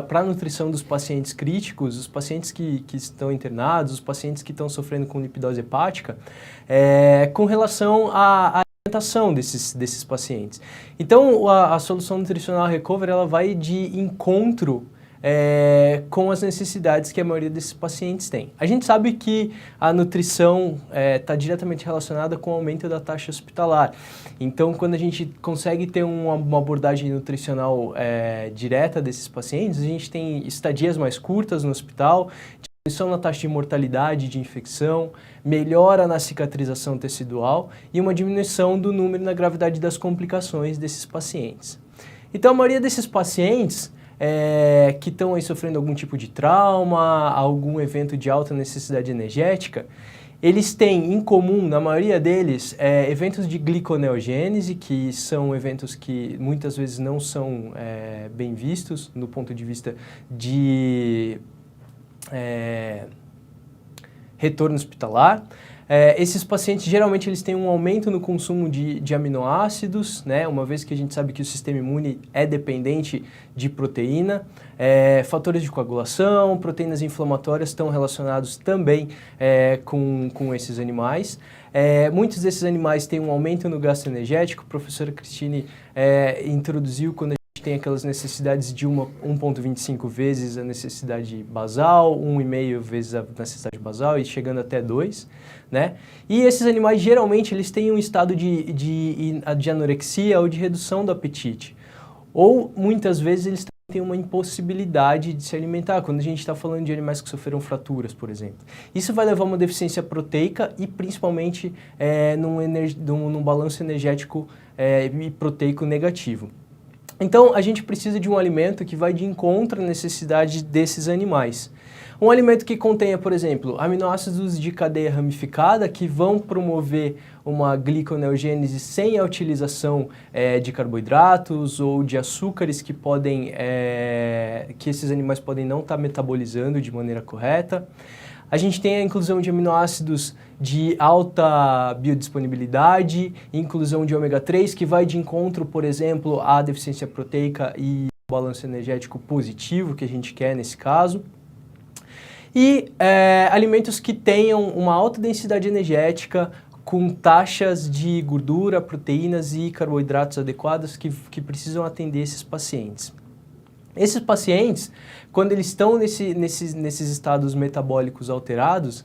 para a nutrição dos pacientes críticos, os pacientes que estão internados, os pacientes que estão sofrendo com lipidose hepática, com relação à alimentação desses pacientes. Então, a solução nutricional Recovery, ela vai de encontro com as necessidades que a maioria desses pacientes tem. A gente sabe que a nutrição está diretamente relacionada com o aumento da taxa hospitalar. Então, quando a gente consegue ter uma abordagem nutricional direta desses pacientes, a gente tem estadias mais curtas no hospital, diminuição na taxa de mortalidade de infecção, melhora na cicatrização tecidual e uma diminuição do número e na gravidade das complicações desses pacientes. Então, a maioria desses pacientes que estão aí sofrendo algum tipo de trauma, algum evento de alta necessidade energética, eles têm em comum, na maioria deles, eventos de gliconeogênese, que são eventos que muitas vezes não são bem vistos no ponto de vista de retorno hospitalar. esses pacientes, geralmente, eles têm um aumento no consumo de aminoácidos, né? Uma vez que a gente sabe que o sistema imune é dependente de proteína. Fatores de coagulação, proteínas inflamatórias estão relacionados também com esses animais. Muitos desses animais têm um aumento no gasto energético. A professora Cristine introduziu quando a gente tem aquelas necessidades de 1,25 vezes a necessidade basal, 1,5 vezes a necessidade basal e chegando até 2, né? E esses animais, geralmente, eles têm um estado de anorexia ou de redução do apetite. Ou, muitas vezes, eles têm uma impossibilidade de se alimentar, quando a gente está falando de animais que sofreram fraturas, por exemplo. Isso vai levar a uma deficiência proteica e, principalmente, num balanço energético e proteico negativo. Então, a gente precisa de um alimento que vai de encontro à necessidade desses animais. Um alimento que contenha, por exemplo, aminoácidos de cadeia ramificada que vão promover uma gliconeogênese sem a utilização de carboidratos ou de açúcares que esses animais podem não estar metabolizando de maneira correta. A gente tem a inclusão de aminoácidos de alta biodisponibilidade, inclusão de ômega 3, que vai de encontro, por exemplo, à deficiência proteica e ao balanço energético positivo que a gente quer nesse caso. E alimentos que tenham uma alta densidade energética, com taxas de gordura, proteínas e carboidratos adequadas que precisam atender esses pacientes. Esses pacientes, quando eles estão nesses estados metabólicos alterados,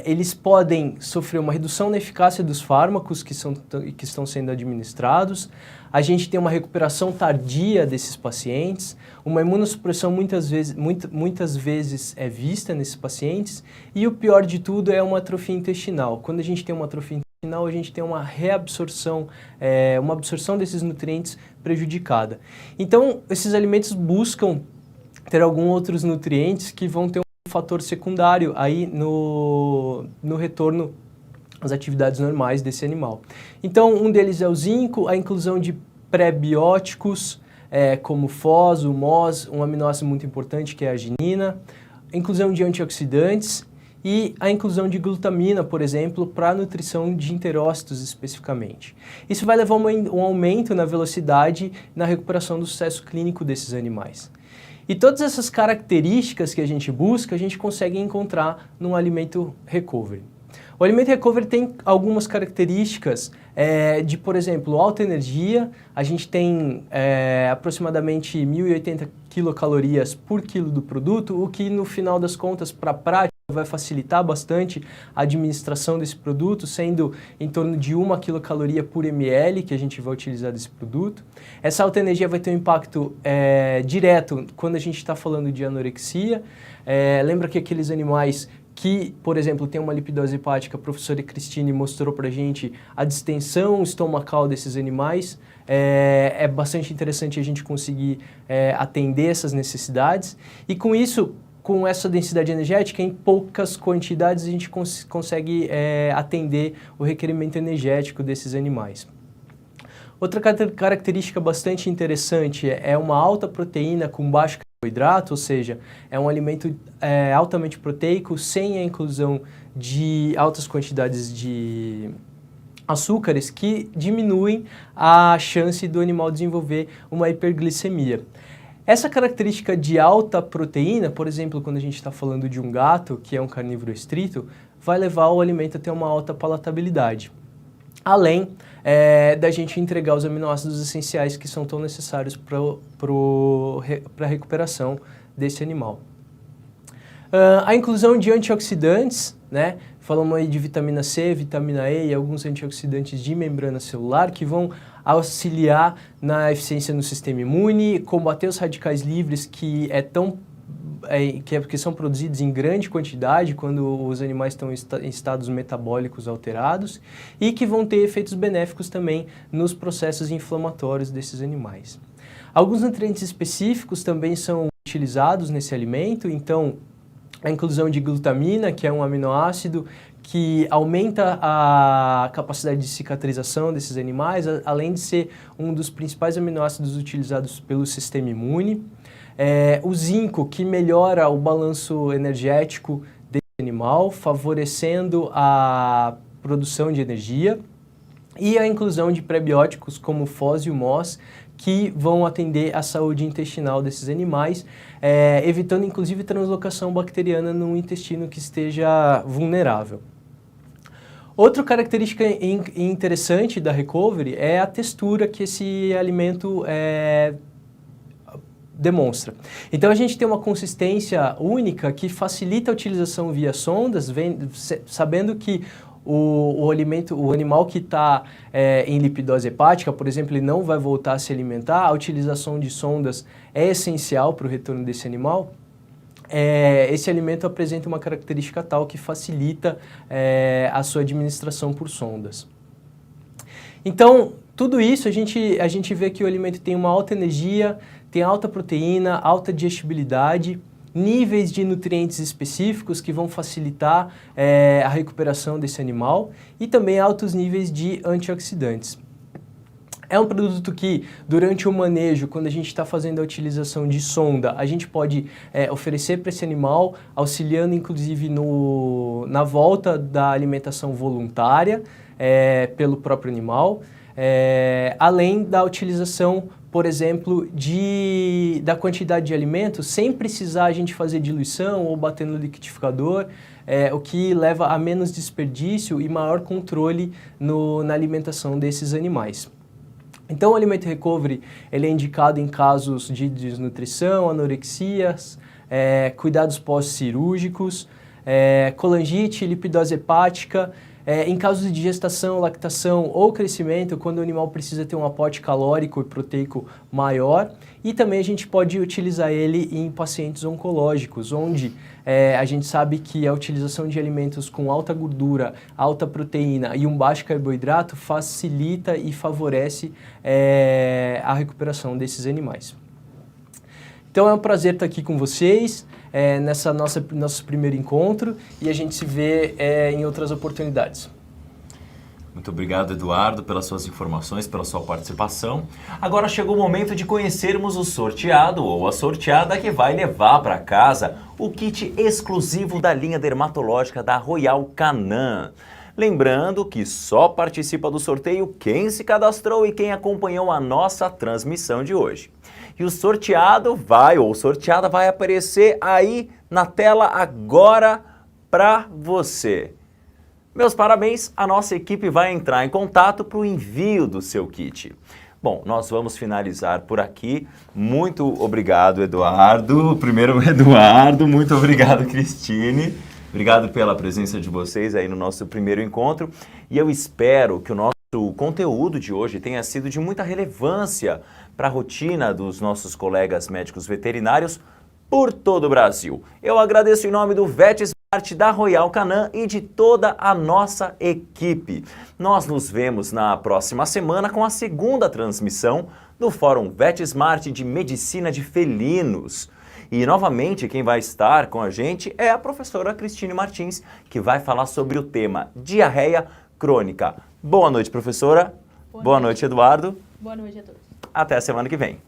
eles podem sofrer uma redução na eficácia dos fármacos que estão sendo administrados. A gente tem uma recuperação tardia desses pacientes, uma imunossupressão muitas vezes é vista nesses pacientes, e o pior de tudo é uma atrofia intestinal. Quando a gente tem uma atrofia intestinal, a gente tem uma reabsorção, uma absorção desses nutrientes prejudicada. Então, esses alimentos buscam ter alguns outros nutrientes que vão ter um fator secundário aí no retorno às atividades normais desse animal. Então, um deles é o zinco, a inclusão de pré-bióticos, como FOS, o MOS, um aminoácido muito importante que é a arginina, a inclusão de antioxidantes e a inclusão de glutamina, por exemplo, para a nutrição de enterócitos especificamente. Isso vai levar a um aumento na velocidade na recuperação do sucesso clínico desses animais. E todas essas características que a gente busca, a gente consegue encontrar num alimento recovery. O alimento recovery tem algumas características de, por exemplo, alta energia. A gente tem aproximadamente 1.080 quilocalorias por quilo do produto, o que no final das contas, para a prática, vai facilitar bastante a administração desse produto, sendo em torno de 1 quilocaloria por ml que a gente vai utilizar desse produto. Essa alta energia vai ter um impacto direto quando a gente está falando de anorexia. Lembra que aqueles animais que, por exemplo, tem uma lipidose hepática, a professora Cristine mostrou para a gente a distensão estomacal desses animais. É bastante interessante a gente conseguir atender essas necessidades. E com isso, com essa densidade energética, em poucas quantidades a gente consegue atender o requerimento energético desses animais. Outra característica bastante interessante é uma alta proteína com baixo carboidrato, ou seja, é um alimento altamente proteico, sem a inclusão de altas quantidades de açúcares que diminuem a chance do animal desenvolver uma hiperglicemia. Essa característica de alta proteína, por exemplo, quando a gente está falando de um gato, que é um carnívoro estrito, vai levar o alimento a ter uma alta palatabilidade. Além da gente entregar os aminoácidos essenciais que são tão necessários para a recuperação desse animal. A inclusão de antioxidantes, né? Falamos aí de vitamina C, vitamina E e alguns antioxidantes de membrana celular que vão auxiliar na eficiência no sistema imune, combater os radicais livres que são produzidos em grande quantidade quando os animais estão em estados metabólicos alterados e que vão ter efeitos benéficos também nos processos inflamatórios desses animais. Alguns nutrientes específicos também são utilizados nesse alimento, então a inclusão de glutamina, que é um aminoácido que aumenta a capacidade de cicatrização desses animais, além de ser um dos principais aminoácidos utilizados pelo sistema imune. O zinco, que melhora o balanço energético desses animal, favorecendo a produção de energia e a inclusão de prebióticos como Foz e o MOS, que vão atender à saúde intestinal desses animais, evitando inclusive translocação bacteriana no intestino que esteja vulnerável. Outra característica interessante da Recovery é a textura que esse alimento demonstra. Então a gente tem uma consistência única que facilita a utilização via sondas, sabendo que o animal que está em lipidose hepática, por exemplo, ele não vai voltar a se alimentar, a utilização de sondas é essencial para o retorno desse animal. Esse alimento apresenta uma característica tal que facilita a sua administração por sondas. Então, tudo isso a gente vê que o alimento tem uma alta energia, tem alta proteína, alta digestibilidade, níveis de nutrientes específicos que vão facilitar a recuperação desse animal e também altos níveis de antioxidantes. É um produto que, durante o manejo, quando a gente está fazendo a utilização de sonda, a gente pode oferecer para esse animal, auxiliando inclusive na volta da alimentação voluntária pelo próprio animal, além da utilização, por exemplo, da quantidade de alimentos, sem precisar a gente fazer diluição ou bater no liquidificador, o que leva a menos desperdício e maior controle na alimentação desses animais. Então, o alimento Recovery ele é indicado em casos de desnutrição, anorexias, cuidados pós-cirúrgicos, colangite, lipidose hepática, em casos de gestação, lactação ou crescimento, quando o animal precisa ter um aporte calórico e proteico maior. E também a gente pode utilizar ele em pacientes oncológicos, onde a gente sabe que a utilização de alimentos com alta gordura, alta proteína e um baixo carboidrato facilita e favorece a recuperação desses animais. Então é um prazer estar aqui com vocês nessa nosso primeiro encontro e a gente se vê em outras oportunidades. Muito obrigado, Eduardo, pelas suas informações, pela sua participação. Agora chegou o momento de conhecermos o sorteado ou a sorteada que vai levar para casa o kit exclusivo da linha dermatológica da Royal Canin. Lembrando que só participa do sorteio quem se cadastrou e quem acompanhou a nossa transmissão de hoje. E o sorteado sorteada vai aparecer aí na tela agora para você. Meus parabéns, a nossa equipe vai entrar em contato para o envio do seu kit. Bom, nós vamos finalizar por aqui. Muito obrigado, Eduardo. Primeiro, Eduardo, muito obrigado, Cristine. Obrigado pela presença de vocês aí no nosso primeiro encontro. E eu espero que o nosso conteúdo de hoje tenha sido de muita relevância para a rotina dos nossos colegas médicos veterinários por todo o Brasil. Eu agradeço em nome do VetSmart, da Royal Canin e de toda a nossa equipe. Nós nos vemos na próxima semana com a segunda transmissão do Fórum VetSmart de Medicina de Felinos. E, novamente, quem vai estar com a gente é a professora Cristine Martins, que vai falar sobre o tema diarreia crônica. Boa noite, professora. Boa noite, Eduardo. Boa noite a todos. Até a semana que vem.